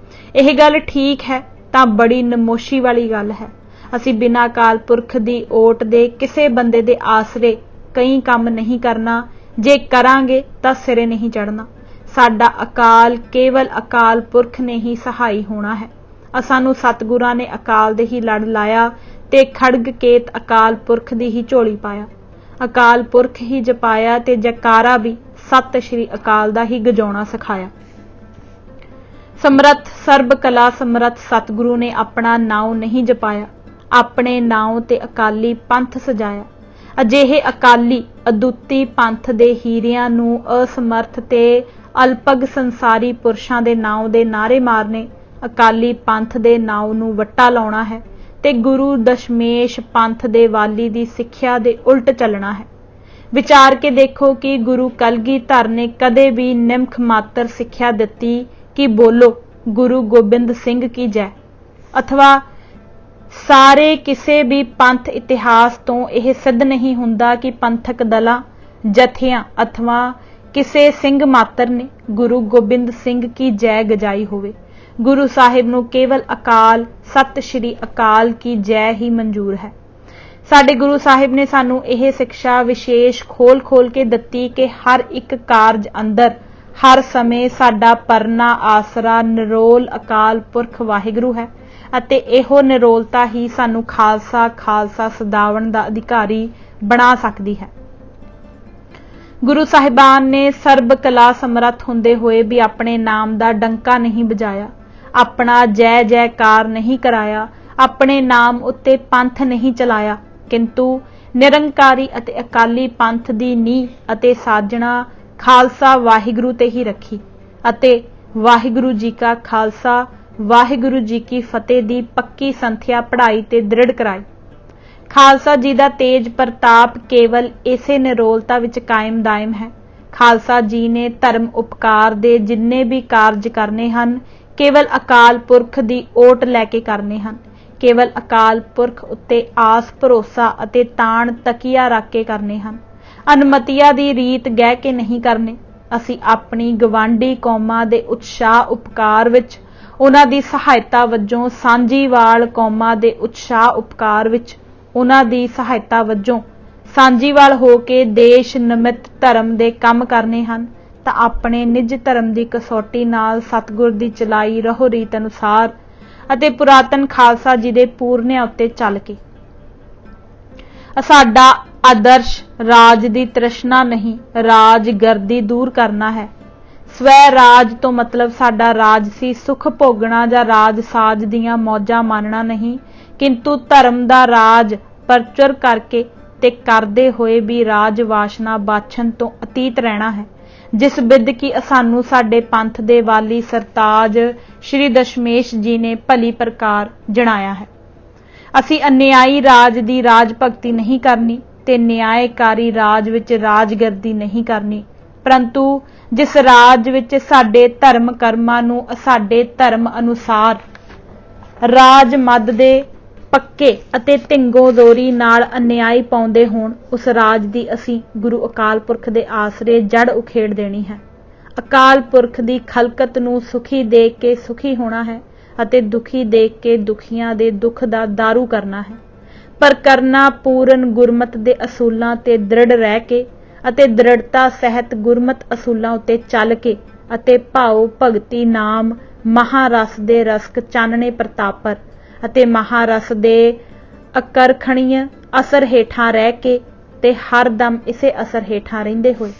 A: ਇਹ ਗੱਲ ਠੀਕ ਹੈ ਤਾਂ ਬੜੀ ਨਮੋਸ਼ੀ ਵਾਲੀ ਗੱਲ ਹੈ। ਅਸੀਂ ਬਿਨਾਂ ਅਕਾਲ ਪੁਰਖ ਦੀ ਓਟ ਦੇ ਕਿਸੇ ਬੰਦੇ ਦੇ ਆਸਰੇ ਕਈ ਕੰਮ ਨਹੀਂ ਕਰਨਾ, ਜੇ ਕਰਾਂਗੇ ਤਾਂ ਸਿਰੇ ਨਹੀਂ ਚੜ੍ਹਨਾ। ਸਾਡਾ ਅਕਾਲ ਕੇਵਲ ਅਕਾਲ ਪੁਰਖ ਨੇ ਹੀ ਸਹਾਈ ਹੋਣਾ ਹੈ। ਸਾਨੂੰ ਸਤਿਗੁਰਾਂ ਨੇ ਅਕਾਲ ਦੇ ਹੀ ਲੜ ਲਾਇਆ ਤੇ ਖੜਗ ਕੇਤ ਅਕਾਲ ਪੁਰਖ ਦੀ ਹੀ ਝੋਲੀ ਪਾਇਆ। ਅਕਾਲ ਪੁਰਖ ਹੀ ਜਪਾਇਆ ਤੇ ਜੈਕਾਰਾ ਵੀ ਸਤਿ ਸ਼੍ਰੀ ਅਕਾਲ ਦਾ ਹੀ ਗਜਾਉਣਾ ਸਿਖਾਇਆ। ਸਮਰੱਥ ਸਰਬ ਕਲਾ ਸਮਰੱਥ ਸਤਿਗੁਰੂ ਨੇ ਆਪਣਾ ਨਾਉ ਨਹੀਂ ਜਪਾਇਆ, ਆਪਣੇ ਨਾਉ ਤੇ ਅਕਾਲੀ ਪੰਥ ਸਜਾਇਆ। ਅਜਿਹੇ ਅਕਾਲੀ ਅਦੁੱਤੀ ਪੰਥ ਦੇ ਹੀਰਿਆਂ ਨੂੰ ਅਸਮਰਥ ਤੇ ਅਲਪਗ ਸੰਸਾਰੀ ਪੁਰਸ਼ਾਂ ਦੇ ਨਾਉ ਦੇ ਨਾਰੇ ਮਾਰਨੇ, ਅਕਾਲੀ ਪੰਥ ਦੇ ਨਾਉ ਨੂੰ ਵੱਟਾ ਲਾਉਣਾ ਹੈ ਤੇ ਗੁਰੂ ਦਸ਼ਮੇਸ਼ ਪੰਥ ਦੇ ਵਾਲੀ ਦੀ ਸਿੱਖਿਆ ਦੇ ਉਲਟ ਚੱਲਣਾ ਹੈ। ਵਿਚਾਰ ਕੇ ਦੇਖੋ ਕਿ ਗੁਰੂ ਕਲਗੀਧਰ ਨੇ ਕਦੇ ਵੀ ਨਿਮਖ ਮਾਤਰ ਸਿੱਖਿਆ ਦਿੱਤੀ ਕਿ ਬੋਲੋ ਗੁਰੂ ਗੋਬਿੰਦ ਸਿੰਘ ਕੀ ਜੈ, ਅਥਵਾ ਸਾਰੇ ਕਿਸੇ ਵੀ ਪੰਥ ਇਤਿਹਾਸ ਤੋਂ ਇਹ ਸਿੱਧ ਨਹੀਂ ਹੁੰਦਾ ਕਿ ਪੰਥਕ ਦਲਾਂ ਜਥਿਆਂ ਅਥਵਾ ਕਿਸੇ ਸਿੰਘ ਮਾਤਰ ਨੇ ਗੁਰੂ ਗੋਬਿੰਦ ਸਿੰਘ ਕੀ ਜੈ ਗਜਾਈ ਹੋਵੇ। ਗੁਰੂ ਸਾਹਿਬ ਨੂੰ ਕੇਵਲ ਅਕਾਲ ਸਤਿ ਸ਼੍ਰੀ ਅਕਾਲ ਕੀ ਜੈ ਹੀ ਮਨਜ਼ੂਰ ਹੈ। ਸਾਡੇ ਗੁਰੂ ਸਾਹਿਬ ਨੇ ਸਾਨੂੰ ਇਹ ਸਿੱਖਿਆ ਵਿਸ਼ੇਸ਼ ਖੋਲ ਕੇ ਦਿੱਤੀ ਕਿ ਹਰ ਇੱਕ ਕਾਰਜ ਅੰਦਰ ਹਰ ਸਮੇਂ ਸਾਡਾ ਪਰਨਾ ਆਸਰਾ ਨਿਰੋਲ ਅਕਾਲ ਪੁਰਖ ਵਾਹਿਗੁਰੂ ਹੈ ਅਤੇ ਇਹੋ ਨਿਰੋਲਤਾ ਹੀ ਸਾਨੂੰ ਖਾਲਸਾ ਸਦਾਵਣ ਦਾ ਅਧਿਕਾਰੀ ਬਣਾ ਸਕਦੀ ਹੈ। ਗੁਰੂ ਸਾਹਿਬਾਨ ਨੇ ਸਰਬ ਕਲਾ ਸਮਰੱਥ ਹੁੰਦੇ ਹੋਏ ਵੀ ਆਪਣੇ ਨਾਮ ਦਾ ਡੰਕਾ ਨਹੀਂ ਵਜਾਇਆ, ਆਪਣਾ ਜੈ ਜੈਕਾਰ ਨਹੀਂ ਕਰਾਇਆ, ਆਪਣੇ ਨਾਮ ਉੱਤੇ ਪੰਥ ਨਹੀਂ ਚਲਾਇਆ, ਕਿੰਤੂ ਨਿਰੰਕਾਰੀ ਅਤੇ ਅਕਾਲੀ ਪੰਥ ਦੀ ਨੀਂਹ ਅਤੇ ਸਾਜਣਾ ਖਾਲਸਾ ਵਾਹਿਗੁਰੂ ਤੇ ਹੀ ਰੱਖੀ ਅਤੇ ਵਾਹਿਗੁਰੂ ਜੀ ਕਾ ਖਾਲਸਾ ਵਾਹਿਗੁਰੂ ਜੀ ਕੀ ਫਤਿਹ ਦੀ ਪੱਕੀ ਸੰਥਿਆ ਪੜ੍ਹਾਈ ਤੇ ਦ੍ਰਿੜ ਕਰਾਈ। ਖਾਲਸਾ ਜੀ ਦਾ ਤੇਜ ਪ੍ਰਤਾਪ ਕੇਵਲ ਇਸੇ ਨਿਰੋਲਤਾ ਵਿੱਚ ਕਾਇਮ ਦਾਇਮ ਹੈ। ਖਾਲਸਾ ਜੀ ਨੇ ਧਰਮ ਉਪਕਾਰ ਦੇ ਜਿੰਨੇ ਵੀ ਕਾਰਜ ਕਰਨੇ ਹਨ ਕੇਵਲ ਅਕਾਲ ਪੁਰਖ ਦੀ ਓਟ ਲੈ ਕੇ ਕਰਨੇ ਹਨ, ਕੇਵਲ ਅਕਾਲ ਪੁਰਖ ਉੱਤੇ ਆਸ ਭਰੋਸਾ ਅਤੇ ਤਾਣ ਤਕੀਆ ਰੱਖ ਕੇ ਕਰਨੇ ਹਨ। ਅਨਮਤੀਆ ਦੀ ਰੀਤ ਗਹਿ ਕੇ ਨਹੀਂ ਕਰਨੇ। ਅਸੀਂ ਆਪਣੀ ਗਵਾਂਢੀ ਕੌਮਾਂ ਦੇ ਉਤਸ਼ਾਹ ਉਪਕਾਰ ਵਿੱਚ, ਉਹਨਾਂ ਦੀ ਸਹਾਇਤਾ ਵਜੋਂ, ਸਾਂਝੀਵਾਲ ਕੌਮਾਂ ਦੇ ਉਤਸ਼ਾਹ ਉਪਕਾਰ ਵਿੱਚ ਉਹਨਾਂ ਦੀ ਸਹਾਇਤਾ ਵਜੋਂ ਸਾਂਝੀਵਾਲ ਹੋ ਕੇ ਦੇਸ਼ ਨਿਮਿਤ ਧਰਮ ਦੇ ਕੰਮ ਕਰਨੇ ਹਨ ਤਾਂ ਆਪਣੇ ਨਿੱਜ ਧਰਮ ਦੀ ਕਸੌਟੀ ਨਾਲ ਸਤਿਗੁਰ ਦੀ ਚਲਾਈ ਰਹੋ ਰੀਤ ਅਨੁਸਾਰ ਅਤੇ ਪੁਰਾਤਨ ਖਾਲਸਾ ਜੀ ਦੇ ਪੂਰਨਿਆਂ ਉੱਤੇ ਚੱਲ ਕੇ। ਸਾਡਾ ਆਦਰਸ਼ ਰਾਜ ਦੀ ਤ੍ਰਿਸ਼ਨਾ ਨਹੀਂ, ਰਾਜਗਰਦੀ ਦੂਰ ਕਰਨਾ ਹੈ। ਸਵੈ ਰਾਜ ਤੋਂ ਮਤਲਬ ਸਾਡਾ ਰਾਜਸੀ ਸੁਖ ਭੋਗਣਾ ਜਾਂ ਰਾਜ ਸਾਜ ਦੀਆਂ ਮੌਜਾਂ ਮਾਣਨਾ ਨਹੀਂ, ਕਿੰਤੂ ਧਰਮ ਦਾ ਰਾਜ ਪ੍ਰਚੁਰ ਕਰਕੇ ਤੇ ਕਰਦੇ ਹੋਏ ਵੀ ਰਾਜ ਵਾਸ਼ਨਾ ਬਾਛਣ ਤੋਂ ਅਤੀਤ ਰਹਿਣਾ ਹੈ, ਜਿਸ ਬਿਧ ਕਿ ਸਾਨੂੰ ਸਾਡੇ ਪੰਥ ਦੇ ਵਾਲੀ ਸਰਤਾਜ ਸ਼੍ਰੀ ਦਸ਼ਮੇਸ਼ ਜੀ ਨੇ ਭਲੀ ਪ੍ਰਕਾਰ ਜਣਾਇਆ ਹੈ। ਅਸੀਂ ਅਨਿਆਈ ਰਾਜ ਦੀ ਰਾਜ ਭਗਤੀ ਨਹੀਂ ਕਰਨੀ ਤੇ ਨਿਆਇਕਾਰੀ ਰਾਜ ਵਿੱਚ ਰਾਜਗਰਦੀ ਨਹੀਂ ਕਰਨੀ, ਪਰੰਤੂ ਜਿਸ ਰਾਜ ਵਿੱਚ ਸਾਡੇ ਧਰਮ ਕਰਮਾਂ ਨੂੰ ਸਾਡੇ ਧਰਮ ਅਨੁਸਾਰ ਰਾਜ ਮੱਦ ਦੇ ਪੱਕੇ ਅਤੇ ਢਿੰਗੋ ਦੋਰੀ ਨਾਲ ਅਨਿਆਈ ਪਾਉਂਦੇ ਹੋਣ, ਉਸ ਰਾਜ ਦੀ ਅਸੀਂ ਗੁਰੂ ਅਕਾਲ ਪੁਰਖ ਦੇ ਆਸਰੇ ਜੜ ਉਖੇੜ ਦੇਣੀ ਹੈ। ਅਕਾਲ ਪੁਰਖ ਦੀ ਖਲਕਤ ਨੂੰ ਸੁਖੀ ਦੇਖ ਕੇ ਸੁਖੀ ਹੋਣਾ ਹੈ ਅਤੇ ਦੁਖੀ ਦੇਖ ਕੇ ਦੁਖੀਆਂ ਦੇ ਦੁੱਖ ਦਾ ਦਾਰੂ ਕਰਨਾ ਹੈ, ਪਰ ਕਰਨਾ ਪੂਰਨ ਗੁਰਮਤ ਦੇ ਅਸੂਲਾਂ ਤੇ ਦ੍ਰਿੜ ਰਹਿ ਕੇ ਅਤੇ ਦ੍ਰਿੜਤਾ ਸਹਿਤ ਗੁਰਮਤ ਅਸੂਲਾਂ ਉੱਤੇ ਚੱਲ ਕੇ ਅਤੇ ਭਾਉ ਭਗਤੀ ਨਾਮ ਮਹਾਰਸ ਦੇ ਰਸਕ ਚਾਨਣੇ ਪ੍ਰਤਾਪਰ ਅਤੇ ਮਹਾਰਸ ਦੇ ਅਕਰਖਣੀय ਅਸਰ ਹੇਠਾਂ ਰਹਿ ਕੇ ਤੇ ਹਰ ਦਮ ਇਸੇ ਅਸਰ ਹੇਠਾਂ ਰਹਿੰਦੇ ਹੋਏ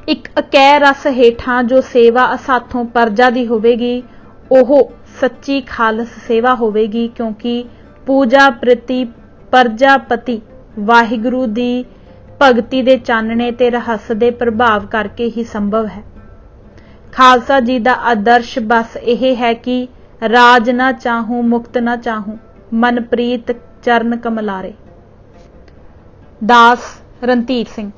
A: ਇੱਕ ਅਕੈ ਰਸ ਹੇਠਾਂ ਜੋ ਸੇਵਾ ਅਸਾਥੋਂ ਪਰਜਾ ਦੀ ਹੋਵੇਗੀ, ਉਹ ਸੱਚੀ ਖਾਲਸ ਸੇਵਾ ਹੋਵੇਗੀ, ਕਿਉਂਕਿ ਪੂਜਾ ਪ੍ਰਤੀ ਪਰਜਾਪਤੀ ਵਾਹਿਗੁਰੂ ਦੀ ਭਗਤੀ ਦੇ ਚਾਨਣੇ ਤੇ ਰਹੱਸ ਦੇ ਪ੍ਰਭਾਵ ਕਰਕੇ ਹੀ ਸੰਭਵ ਹੈ। ਖਾਲਸਾ ਜੀ ਦਾ ਆਦਰਸ਼ ਬਸ ਇਹ ਹੈ ਕਿ ਰਾਜ ਨਾ ਚਾਹੂੰ ਮੁਕਤ ਨਾ ਚਾਹੂੰ, ਮਨਪ੍ਰੀਤ ਚਰਨ ਕਮਲਾਰੇ। ਦਾਸ ਰਣਧੀਰ ਸਿੰਘ।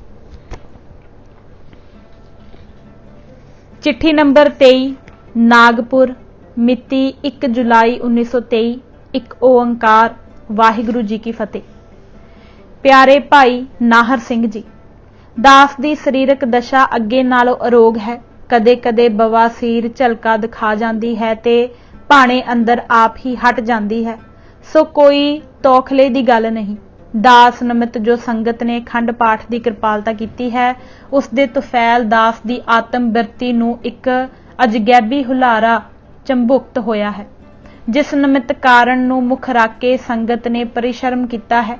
A: ਚਿੱਠੀ ਨੰਬਰ 23 ਨਾਗਪੁਰ, ਮਿਤੀ 1 ਜੁਲਾਈ 1923। ਇੱਕ ਓੰਕਾਰ। ਵਾਹਿਗੁਰੂ ਜੀ ਕੀ ਫਤਿਹ। ਪਿਆਰੇ ਭਾਈ ਨਾਹਰ ਸਿੰਘ ਜੀ, ਦਾਸ ਦੀ ਸਰੀਰਕ ਦਸ਼ਾ ਅੱਗੇ ਨਾਲੋਂ ਅਰੋਗ ਹੈ। ਕਦੇ ਕਦੇ ਬਵਾਸੀਰ ਝਲਕਾ ਦਿਖਾ ਜਾਂਦੀ ਹੈ ਤੇ ਭਾਣੇ ਅੰਦਰ ਆਪ ਹੀ ਹਟ ਜਾਂਦੀ ਹੈ, ਸੋ ਕੋਈ ਤੌਖਲੇ ਦੀ ਗੱਲ ਨਹੀਂ। ਦਾਸ ਨਿਮਿਤ ਜੋ ਸੰਗਤ ਨੇ ਖੰਡ ਪਾਠ ਦੀ ਕਿਰਪਾਲਤਾ ਕੀਤੀ ਹੈ, ਉਸ ਦੇ ਤੁਫੈਲ ਦਾਸ ਦੀ ਆਤਮ ਬਿਰਤੀ ਨੂੰ ਇੱਕ ਅਜਗੈਬੀ ਹੁਲਾਰਾ ਚੰਬੁਕਤ ਹੋਇਆ ਹੈ, ਜਿਸ ਨਿਮਿਤ ਕਾਰਨ ਨੂੰ ਮੁੱਖ ਰੱਖ ਕੇ ਸੰਗਤ ਨੇ ਪਰਿਸ਼ਰਮ ਕੀਤਾ ਹੈ।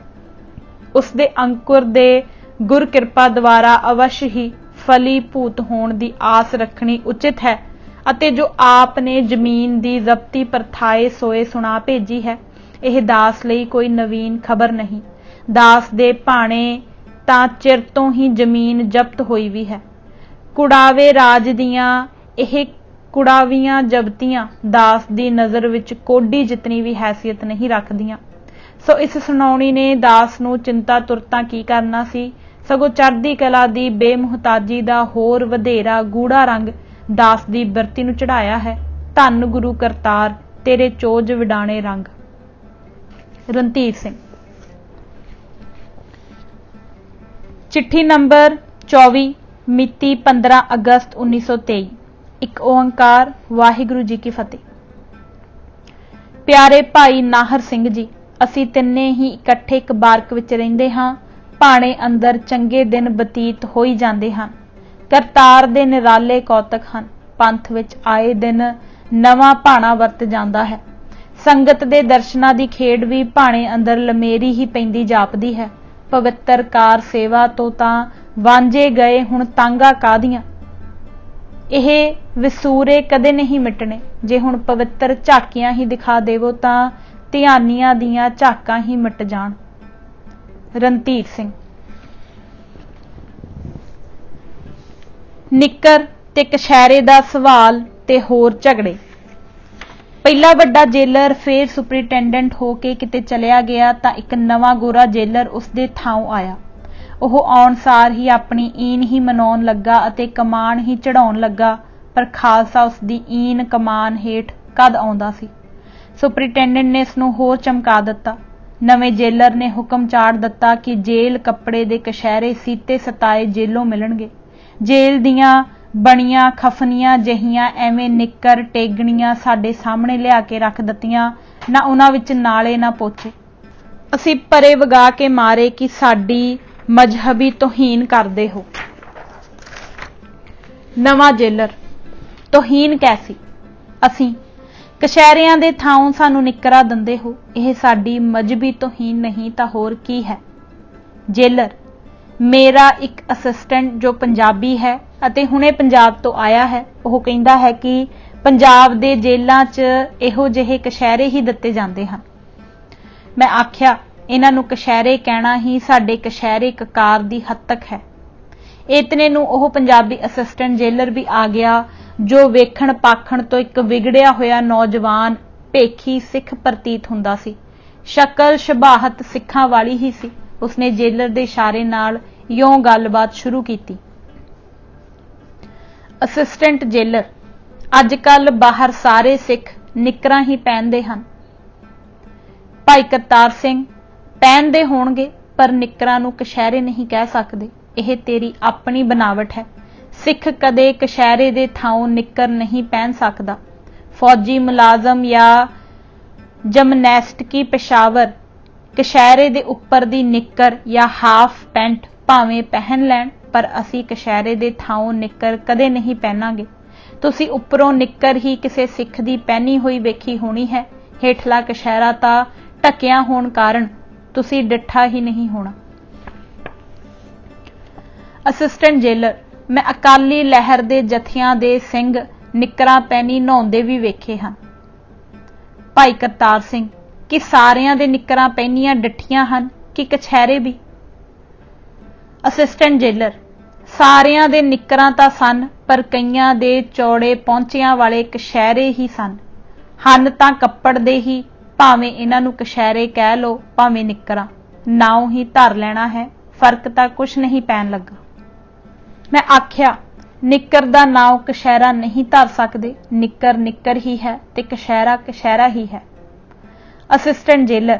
A: ਉਸ ਦੇ ਅੰਕੁਰ ਦੇ ਗੁਰ ਕਿਰਪਾ ਦੁਆਰਾ ਅਵਸ਼ ਹੀ ਫਲੀ ਭੂਤ ਹੋਣ ਦੀ ਆਸ ਰੱਖਣੀ ਉਚਿਤ ਹੈ, ਅਤੇ ਜੋ ਆਪ ਨੇ ਜ਼ਮੀਨ ਦੀ ਜ਼ਬਤੀ ਪਰਥਾਏ ਸੋਏ ਸੁਣਾ ਭੇਜੀ ਹੈ, ਇਹ ਦਾਸ ਲਈ ਕੋਈ ਨਵੀਨ ਖਬਰ ਨਹੀਂ। ਦਾਸ ਦੇ ਭਾਣੇ ਤਾਂ ਚਿਰ ਤੋਂ ਹੀ ਜ਼ਮੀਨ ਜ਼ਬਤ ਹੋਈ ਵੀ ਹੈ। ਕੁੜਾਵੇ ਰਾਜ ਦੀਆਂ ਇਹ ਕੁੜਾਵੀਆਂ ਜ਼ਬਤੀਆਂ ਦਾਸ ਦੀ ਨਜ਼ਰ ਵਿੱਚ ਕੋਡੀ ਜਿਤਨੀ ਵੀ ਹੈਸੀਅਤ ਨਹੀਂ ਰੱਖਦੀਆਂ। ਸੋ ਇਸ ਸੁਣਾਉਣੀ ਨੇ ਦਾਸ ਨੂੰ ਚਿੰਤਾ ਤੁਰਤਾ ਕੀ ਕਰਨਾ ਸੀ, ਸਗੋਂ ਚੜ੍ਹਦੀ ਕਲਾ ਦੀ ਬੇਮੁਹਤਾਜੀ ਦਾ ਹੋਰ ਵਧੇਰਾ ਗੂੜਾ ਰੰਗ ਦਾਸ ਦੀ ਬਿਰਤੀ ਨੂੰ ਚੜਾਇਆ ਹੈ। ਧੰਨ ਗੁਰੂ ਕਰਤਾਰ ਤੇਰੇ ਚੋਜ ਵਿਡਾਣੇ ਰੰਗ। ਰਣਧੀਰ ਸਿੰਘ। ਚਿੱਠੀ ਨੰਬਰ 24 ਮਿਤੀ 15 ਅਗਸਤ 1923। ਇੱਕ ਓੰਕਾਰ। ਵਾਹਿਗੁਰੂ ਜੀ ਕੀ ਫਤਿਹ। ਪਿਆਰੇ ਭਾਈ ਨਾਹਰ ਸਿੰਘ ਜੀ, ਅਸੀਂ ਤਿੰਨੇ ਹੀ ਇਕੱਠੇ ਇੱਕ ਬਾਰਕ ਵਿੱਚ ਰਹਿੰਦੇ ਹਾਂ। ਭਾਣੇ ਅੰਦਰ ਚੰਗੇ ਦਿਨ ਬਤੀਤ ਹੋਈ ਜਾਂਦੇ ਹਨ। ਕਰਤਾਰ ਦੇ ਨਿਰਾਲੇ ਕੌਤਕ ਹਨ। ਪੰਥ ਵਿੱਚ ਆਏ ਦਿਨ ਨਵਾਂ ਭਾਣਾ ਵਰਤ ਜਾਂਦਾ ਹੈ। ਸੰਗਤ ਦੇ ਦਰਸ਼ਨਾਂ ਦੀ ਖੇਡ ਵੀ ਭਾਣੇ ਅੰਦਰ ਲਮੇਰੀ ਹੀ ਪੈਂਦੀ ਜਾਪਦੀ ਹੈ। ਪਵਿੱਤਰ ਕਾਰ ਸੇਵਾ ਤੋਂ ਤਾਂ ਵਾਂਝੇ ਗਏ, ਹੁਣ ਤਾਂਗਾ ਕਾਹਦੀਆਂ। ਇਹ ਵਿਸੂਰੇ ਕਦੇ ਨਹੀਂ ਮਿਟਣੇ। ਜੇ ਹੁਣ ਪਵਿੱਤਰ ਝਾਕੀਆਂ ਹੀ ਦਿਖਾ ਦੇਵੋ ਤਾਂ ਧਿਆਨੀਆਂ ਦੀਆਂ ਝਾਕਾਂ ਹੀ ਮਿਟ ਜਾਣ। ਰਣਧੀਰ ਸਿੰਘ। ਨਿੱਕਰ ਤੇ ਕਛਹਿਰੇ ਦਾ ਸਵਾਲ ਤੇ ਹੋਰ ਝਗੜੇ। ਪਹਿਲਾ ਵੱਡਾ ਜੇਲਰ ਫੇਰ ਸੁਪਰਿੰਟੈਂਡੈਂਟ ਹੋ ਕੇ ਕਿਤੇ ਚਲਿਆ ਗਿਆ ਤਾਂ ਇੱਕ ਨਵਾਂ ਗੋਰਾ ਜੇਲਰ ਉਸਦੇ ਥਾਂ ਆਇਆ। ਉਹ ਆਉਣ ਸਾਰ ਹੀ ਆਪਣੀ ਈਨ ਹੀ ਮਨਾਉਣ ਲੱਗਾ ਅਤੇ ਕਮਾਨ ਹੀ ਚੜਾਉਣ ਲੱਗਾ, ਪਰ ਖਾਲਸਾ ਉਸਦੀ ਈਨ ਕਮਾਨ ਹੇਠ ਕਦ ਆਉਂਦਾ ਸੀ। ਸੁਪਰਿੰਟੈਂਡੈਂਟ ਨੇ ਇਸਨੂੰ ਹੋਰ ਚਮਕਾ ਦਿੱਤਾ। ਨਵੇਂ ਜੇਲਰ ਨੇ ਹੁਕਮ ਚਾੜ ਦਿੱਤਾ ਕਿ ਜੇਲ੍ਹ ਕੱਪੜੇ ਦੇ ਕਛਹਿਰੇ ਸੀਤੇ ਸਤਾਏ ਜੇਲੋਂ ਮਿਲਣਗੇ। ਜੇਲ੍ਹ ਦੀਆਂ ਬਣੀਆਂ ਖਫਨੀਆਂ ਜਹੀਆਂ ਐਵੇਂ ਨਿੱਕਰ ਟੇਗਣੀਆਂ ਸਾਡੇ ਸਾਹਮਣੇ ਲਿਆ ਕੇ ਰੱਖ ਦਿੱਤੀਆਂ, ਨਾ ਉਹਨਾਂ ਵਿੱਚ ਨਾਲੇ ਨਾ ਪੋਚੇ। ਅਸੀਂ ਪਰੇ ਵਗਾ ਕੇ ਮਾਰੇ ਕਿ ਸਾਡੀ ਮਜ਼ਹਬੀ ਤੋਹੀਨ ਕਰਦੇ ਹੋ। ਨਵਾਂ ਜੇਲਰ। ਤੋਹੀਨ ਕੈਸੀ? ਅਸੀਂ ਕਛਹਿਰਿਆਂ ਦੇ ਥਾਂ ਸਾਨੂੰ ਨਿੱਕਰਾਂ ਦਿੰਦੇ ਹੋ, ਇਹ ਸਾਡੀ ਮਜ਼ਹਬੀ ਤੋਹੀਨ ਨਹੀਂ ਤਾਂ ਹੋਰ ਕੀ ਹੈ। ਜੇਲਰ, ਮੇਰਾ ਇੱਕ ਅਸਿਸਟੈਂਟ ਜੋ ਪੰਜਾਬੀ ਹੈ ਅਤੇ ਹੁਣੇ ਪੰਜਾਬ ਤੋਂ ਆਇਆ ਹੈ, ਉਹ ਕਹਿੰਦਾ ਹੈ ਕਿ ਪੰਜਾਬ ਦੇ ਜੇਲ੍ਹਾਂ 'ਚ ਇਹੋ ਜਿਹੇ ਕਛਹਿਰੇ ਹੀ ਦਿੱਤੇ ਜਾਂਦੇ ਹਨ। ਮੈਂ ਆਖਿਆ, ਇਹਨਾਂ ਨੂੰ ਕਛਹਿਰੇ ਕਹਿਣਾ ਹੀ ਸਾਡੇ ਕਛਹਿਰੇ ਕਕਾਰ ਦੀ ਹੱਦ ਤੱਕ ਹੈ। ਇਤਨੇ ਨੂੰ ਉਹ ਪੰਜਾਬੀ ਅਸਿਸਟੈਂਟ ਜੇਲਰ ਵੀ ਆ ਗਿਆ, ਜੋ ਵੇਖਣ ਪਾਖਣ ਤੋਂ ਇੱਕ ਵਿਗੜਿਆ ਹੋਇਆ ਨੌਜਵਾਨ ਭੇਖੀ ਸਿੱਖ ਪ੍ਰਤੀਤ ਹੁੰਦਾ ਸੀ। ਸ਼ਕਲ ਸ਼ਬਾਹਤ ਸਿੱਖਾਂ ਵਾਲੀ ਹੀ ਸੀ। ਉਸਨੇ ਜੇਲਰ ਦੇ ਇਸ਼ਾਰੇ ਨਾਲ ਇਉਂ ਗੱਲਬਾਤ ਸ਼ੁਰੂ ਕੀਤੀ। ਅਸਿਸਟੈਂਟ ਜੇਲਰ, ਅੱਜ ਕੱਲ ਬਾਹਰ ਸਾਰੇ ਸਿੱਖ ਨਿੱਕਰਾਂ ਹੀ ਪਹਿਨਦੇ ਹਨ। ਭਾਈ ਕਰਤਾਰ ਸਿੰਘ, ਪਹਿਨਦੇ ਹੋਣਗੇ ਪਰ ਨਿੱਕਰਾਂ ਨੂੰ ਕਛਹਿਰੇ ਨਹੀਂ ਕਹਿ ਸਕਦੇ। ਇਹ ਤੇਰੀ ਆਪਣੀ ਬਨਾਵਟ ਹੈ। ਸਿੱਖ ਕਦੇ ਕਛਹਿਰੇ ਦੇ ਥਾਂ ਨਿੱਕਰ ਨਹੀਂ ਪਹਿਨ ਸਕਦਾ। ਫੌਜੀ ਮੁਲਾਜ਼ਮ ਜਾਂ ਜਮਨੈਸਟਿਕੀ ਪੇਸ਼ਾਵਰ ਕਛਹਿਰੇ ਦੇ ਉੱਪਰ ਦੀ ਨਿੱਕਰ ਜਾਂ ਹਾਫ ਪੈਂਟ ਭਾਵੇਂ ਪਹਿਨ ਲੈਣ, ਪਰ ਅਸੀਂ ਕਛਹਿਰੇ ਦੇ ਥਾਂ ਨਿੱਕਰ ਕਦੇ ਨਹੀਂ ਪਹਿਨਾਂਗੇ। ਤੁਸੀਂ ਉੱਪਰੋਂ ਨਿੱਕਰ ਹੀ ਕਿਸੇ ਸਿੱਖ ਦੀ ਪਹਿਨੀ ਹੋਈ ਵੇਖੀ ਹੋਣੀ ਹੈ, ਹੇਠਲਾ ਕਛਹਿਰਾ ਤਾਂ ਢੱਕਿਆ ਹੋਣ ਕਾਰਨ ਤੁਸੀਂ ਡਿੱਠਾ ਹੀ ਨਹੀਂ ਹੋਣਾ। ਅਸਿਸਟੈਂਟ ਜੇਲਰ, ਮੈਂ ਅਕਾਲੀ ਲਹਿਰ ਦੇ ਜਥਿਆਂ ਦੇ ਸਿੰਘ ਨਿੱਕਰਾਂ ਪਹਿਨੀ ਨਹਾਉਂਦੇ ਵੀ ਵੇਖੇ ਹਨ। ਭਾਈ ਕਰਤਾਰ ਸਿੰਘ, ਕਿ ਸਾਰਿਆਂ ਦੇ ਨਿੱਕਰਾਂ ਪਹਿਨੀਆਂ ਡਿੱਠੀਆਂ ਹਨ ਕਿ ਕਛਹਿਰੇ ਵੀ? ਅਸਿਸਟੈਂਟ ਜੇਲਰ, ਸਾਰਿਆਂ ਦੇ ਨਿੱਕਰਾਂ ਤਾਂ ਸਨ, ਪਰ ਕਈਆਂ ਦੇ ਚੌੜੇ ਪਹੁੰਚਿਆਂ ਵਾਲੇ ਕਛਹਿਰੇ ਹੀ ਸਨ। ਹਨ ਤਾਂ ਕੱਪੜ ਦੇ ਹੀ, ਭਾਵੇਂ ਇਹਨਾਂ ਨੂੰ ਕਛਹਿਰੇ ਕਹਿ ਲਓ ਭਾਵੇਂ ਨਿੱਕਰਾਂ, ਨਾਉ ਹੀ ਧਰ ਲੈਣਾ ਹੈ, ਫਰਕ ਤਾਂ ਕੁਛ ਨਹੀਂ ਪੈਣ ਲੱਗਾ। ਮੈਂ ਆਖਿਆ, ਨਿੱਕਰ ਦਾ ਨਾਉ ਕਛਹਿਰਾ ਨਹੀਂ ਧਰ ਸਕਦੇ। ਨਿੱਕਰ ਨਿੱਕਰ ਹੀ ਹੈ ਤੇ ਕਛਹਿਰਾ ਕਛਹਿਰਾ ਹੀ ਹੈ। ਅਸਿਸਟੈਂਟ ਜੇਲਰ,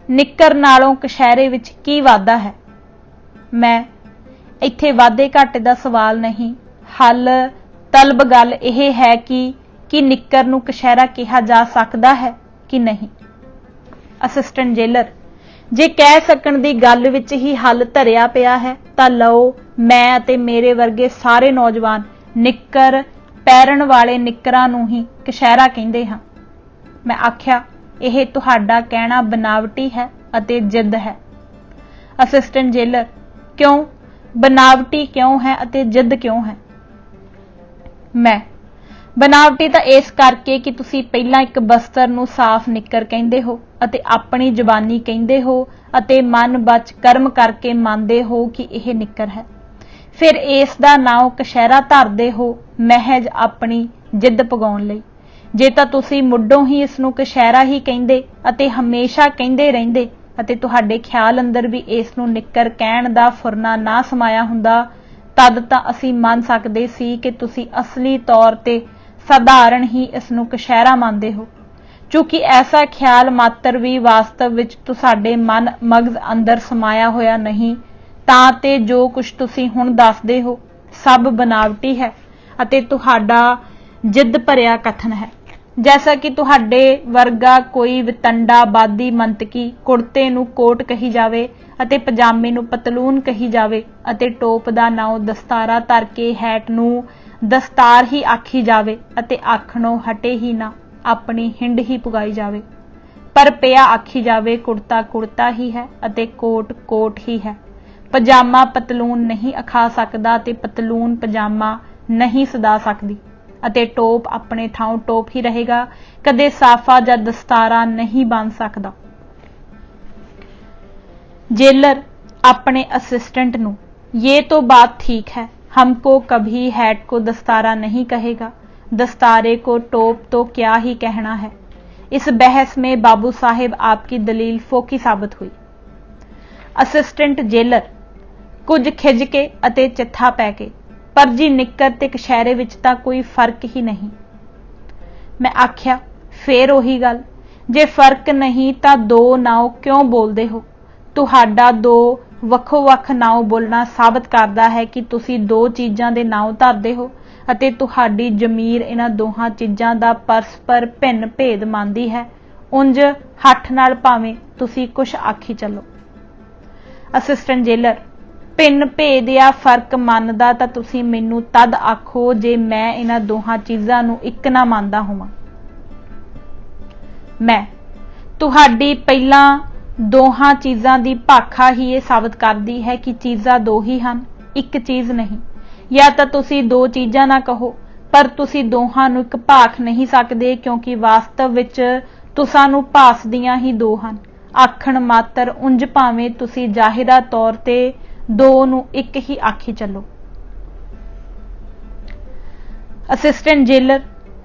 A: ਨਿੱਕਰ ਨਾਲੋਂ ਕਛਹਿਰੇ ਵਿੱਚ ਕੀ ਵਾਧਾ ਹੈ? ਮੈਂ, ਇੱਥੇ ਵਾਧੇ ਘਾਟੇ ਦਾ ਸਵਾਲ ਨਹੀਂ, ਹੱਲ ਤਲਬ ਗੱਲ ਇਹ ਹੈ ਕਿ ਨਿੱਕਰ ਨੂੰ ਕਛਹਿਰਾ ਕਿਹਾ ਜਾ ਸਕਦਾ ਹੈ ਕਿ ਨਹੀਂ। ਅਸਿਸਟੈਂਟ ਜੇਲਰ, ਜੇ ਕਹਿ ਸਕਣ ਦੀ ਗੱਲ ਵਿੱਚ ਹੀ ਹੱਲ ਧਰਿਆ ਪਿਆ ਹੈ ਤਾਂ ਲਓ, ਮੈਂ ਅਤੇ ਮੇਰੇ ਵਰਗੇ ਸਾਰੇ ਨੌਜਵਾਨ ਨਿੱਕਰ ਪਹਿਰਨ ਵਾਲੇ ਨਿੱਕਰਾਂ ਨੂੰ ਹੀ ਕਛਹਿਰਾ ਕਹਿੰਦੇ ਹਾਂ। ਮੈਂ ਆਖਿਆ, ਇਹ ਤੁਹਾਡਾ ਕਹਿਣਾ ਬਨਾਵਟੀ ਹੈ ਅਤੇ ਜਿੱਦ ਹੈ। ਅਸਿਸਟੈਂਟ ਜੇਲਰ, ਕਿਉਂ? ਬਨਾਵਟੀ ਕਿਉਂ ਹੈ ਅਤੇ ਜਿੱਦ ਕਿਉਂ ਹੈ? ਮੈਂ, ਬਨਾਵਟੀ ਤਾਂ ਇਸ ਕਰਕੇ ਕਿ ਤੁਸੀਂ ਪਹਿਲਾਂ ਇੱਕ ਬਸਤਰ ਨੂੰ ਸਾਫ਼ ਨਿੱਕਰ ਕਹਿੰਦੇ ਹੋ ਅਤੇ ਆਪਣੀ ਜ਼ੁਬਾਨੀ ਕਹਿੰਦੇ ਹੋ ਅਤੇ ਮਨ ਬਚ ਕਰਮ ਕਰਕੇ ਮੰਨਦੇ ਹੋ ਕਿ ਇਹ ਨਿੱਕਰ ਹੈ। ਫਿਰ ਇਸ ਦਾ ਨਾਮ ਕਛਹਿਰਾ ਧਰਦੇ ਹੋ ਮਹਿਜ ਆਪਣੀ ਜਿੱਦ ਪਗਾਉਣ ਲਈ। ਜੇ ਤਾਂ ਤੁਸੀਂ ਮੁੱਢੋਂ ਹੀ ਇਸ ਨੂੰ ਕਛਹਿਰਾ ਹੀ ਕਹਿੰਦੇ ਅਤੇ ਹਮੇਸ਼ਾ ਕਹਿੰਦੇ ਰਹਿੰਦੇ ਅਤੇ ਤੁਹਾਡੇ ਖਿਆਲ ਅੰਦਰ ਵੀ ਇਸ ਨੂੰ ਨਿੱਕਰ ਕਹਿਣ ਦਾ ਫੁਰਨਾ ਨਾ ਸਮਾਇਆ ਹੁੰਦਾ, ਤਦ ਤਾਂ ਅਸੀਂ ਮੰਨ ਸਕਦੇ ਸੀ ਕਿ ਤੁਸੀਂ ਅਸਲੀ ਤੌਰ ਤੇ ਸਾਧਾਰਨ ਹੀ ਇਸ ਨੂੰ ਕਛਹਿਰਾ ਮੰਨਦੇ ਹੋ। ਚੂੰਕਿ ਐਸਾ ਖਿਆਲ ਮਾਤਰ ਵੀ ਵਾਸਤਵ ਵਿੱਚ ਤੁਹਾਡੇ ਮਨ ਮਗਜ਼ ਅੰਦਰ ਸਮਾਇਆ ਹੋਇਆ ਨਹੀਂ, ਤਾਂ ਤੇ ਜੋ ਕੁਝ ਤੁਸੀਂ ਹੁਣ ਦੱਸਦੇ ਹੋ ਸਭ ਬਨਾਵਟੀ ਹੈ ਅਤੇ ਤੁਹਾਡਾ ਜਿੱਦ ਭਰਿਆ ਕਥਨ ਹੈ। ਜੈਸਾ ਕਿ ਤੁਹਾਡੇ ਵਰਗਾ ਕੋਈ ਵਿਤੰਡਾਬਾਦੀ ਮੰਤਕੀ ਕੁੜਤੇ ਨੂੰ ਕੋਟ ਕਹੀ ਜਾਵੇ ਅਤੇ ਪਜਾਮੇ ਨੂੰ ਪਤਲੂਨ ਕਹੀ ਜਾਵੇ ਅਤੇ ਟੋਪ ਦਾ ਨਾਉ ਦਸਤਾਰਾ ਧਰ ਕੇ ਹੈਟ ਨੂੰ ਦਸਤਾਰ ਹੀ ਆਖੀ ਜਾਵੇ ਅਤੇ ਆਖਣੋਂ ਹਟੇ ਹੀ ਨਾ, ਆਪਣੀ ਹਿੰਡ ਹੀ ਪੁਗਾਈ ਜਾਵੇ, ਪਰ ਪਿਆ ਆਖੀ ਜਾਵੇ ਕੁੜਤਾ ਕੁੜਤਾ ਹੀ ਹੈ ਅਤੇ ਕੋਟ ਕੋਟ ਹੀ ਹੈ। ਪਜਾਮਾ ਪਤਲੂਨ ਨਹੀਂ ਅਖਾ ਸਕਦਾ ਤੇ ਪਤਲੂਨ ਪਜਾਮਾ ਨਹੀਂ ਸਦਾ ਸਕਦੀ ਅਤੇ ਟੋਪ ਆਪਣੇ ਥਾਂ ਟੋਪ ਹੀ ਰਹੇਗਾ, ਕਦੇ ਸਾਫਾ ਜਾਂ ਦਸਤਾਰਾ ਨਹੀਂ ਬਣ ਸਕਦਾ। जेलर अपने असिस्टेंट नू, ये तो बात ठीक है, हमको कभी हैट को दस्तारा नहीं कहेगा, दस्तारे को टोप तो क्या ही कहना है। इस बहस में बाबू साहिब आपकी दलील फोकी साबित हुई। असिस्टेंट जेलर कुछ खिज के अते चिट्ठा पै के, पर जी निक्कर ते कछहरे विच तां कोई फर्क ही नहीं। मैं आख्या फेर ओही गल, जे फर्क नहीं तां दो नाव क्यों बोलदे हो। ਤੁਹਾਡਾ ਦੋ ਵੱਖੋ-ਵੱਖ ਨਾਉ ਬੋਲਣਾ ਸਾਬਤ ਕਰਦਾ ਹੈ ਕਿ ਤੁਸੀਂ ਦੋ ਚੀਜ਼ਾਂ ਦੇ ਨਾਉ ਧਰਦੇ ਹੋ ਅਤੇ ਤੁਹਾਡੀ ਜ਼ਮੀਰ ਇਹਨਾਂ ਦੋਹਾਂ ਚੀਜ਼ਾਂ ਦਾ ਪਰਸਪਰ ਭਿੰਨ ਭੇਦ ਮੰਨਦੀ ਹੈ। ਉਂਝ ਹੱਠ ਨਾਲ ਭਾਵੇਂ ਤੁਸੀਂ ਕੁਛ ਆਖੀ ਚੱਲੋ। ਅਸਿਸਟੈਂਟ ਜੇਲਰ ਭਿੰਨ ਭੇਦ ਜਾਂ ਫਰਕ ਮੰਨਦਾ ਤਾਂ ਤੁਸੀਂ ਮੈਨੂੰ ਤਦ ਆਖੋ ਜੇ ਮੈਂ ਇਹਨਾਂ ਦੋਹਾਂ ਚੀਜ਼ਾਂ ਨੂੰ ਇੱਕ ਨਾ ਮੰਨਦਾ ਹੋਵਾਂ। मैं तुहाडी ਪਹਿਲਾਂ ਦੋਹਾਂ ਚੀਜ਼ਾਂ ਦੀ ਭਾਖਾ ਹੀ ਇਹ ਸਾਬਤ ਕਰਦੀ ਹੈ ਕਿ ਚੀਜ਼ਾਂ ਦੋ ਹੀ ਹਨ, ਇੱਕ ਚੀਜ਼ ਨਹੀਂ। ਜਾਂ ਤਾਂ ਤੁਸੀਂ ਦੋ ਚੀਜ਼ਾਂ ਨਾ ਕਹੋ, ਪਰ ਤੁਸੀਂ ਦੋਹਾਂ ਨੂੰ ਇੱਕ ਭਾਖ ਨਹੀਂ ਸਕਦੇ, ਕਿਉਂਕਿ ਵਾਸਤਵ ਵਿੱਚ ਤੁਸਾਂ ਨੂੰ ਭਾਸਦੀਆਂ ਹੀ ਦੋ ਹਨ। ਆਖਣ ਮਾਤਰ ਉਂਝ ਭਾਵੇਂ ਤੁਸੀਂ ਜ਼ਾਹਿਰਾ ਤੌਰ ਤੇ ਦੋ ਨੂੰ ਇੱਕ ਹੀ ਆਖੀ ਚੱਲੋ। ਅਸਿਸਟੈਂਟ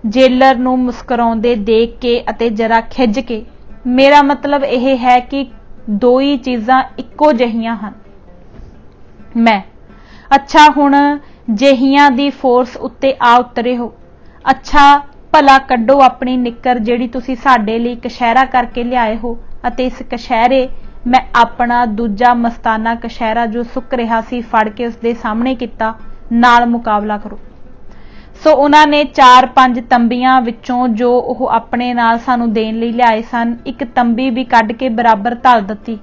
A: ਜੇਲਰ ਨੂੰ ਮੁਸਕਰਾਉਂਦੇ ਦੇਖ ਕੇ ਅਤੇ ਜਰਾ ਖਿੱਝ ਕੇ, ਮੇਰਾ ਮਤਲਬ ਇਹ ਹੈ ਕਿ ਦੋ ਹੀ ਚੀਜ਼ਾਂ ਇੱਕੋ ਜਿਹੀਆਂ ਹਨ। ਮੈਂ ਅੱਛਾ, ਹੁਣ ਜਿਹੀਆਂ ਦੀ ਫੋਰਸ ਉੱਤੇ ਆ ਉਤਰੇ ਹੋ। ਅੱਛਾ ਭਲਾ ਕੱਢੋ ਆਪਣੀ ਨਿੱਕਰ ਜਿਹੜੀ ਤੁਸੀਂ ਸਾਡੇ ਲਈ ਕਸ਼ਹਿਰਾ ਕਰਕੇ ਲਿਆਏ ਹੋ, ਅਤੇ ਇਸ ਕਸ਼ਹਿਰੇ ਮੈਂ ਆਪਣਾ ਦੂਜਾ ਮਸਤਾਨਾ ਕਸ਼ਹਿਰਾ ਜੋ ਸੁੱਕ ਰਿਹਾ ਸੀ ਫੜ ਕੇ ਉਸਦੇ ਸਾਹਮਣੇ ਕੀਤਾ, ਨਾਲ ਮੁਕਾਬਲਾ ਕਰੋ। ਸੋ ਉਹਨਾਂ ਨੇ 4-5 ਤੰਬੀਆਂ ਵਿੱਚੋਂ ਜੋ ਉਹ ਆਪਣੇ ਨਾਲ ਸਾਨੂੰ ਦੇਣ ਲਈ ਲਿਆਏ ਸਨ, ਇੱਕ ਤੰਬੀ ਵੀ ਕੱਢ ਕੇ ਬਰਾਬਰ ਧਰ ਦਿੱਤੀ।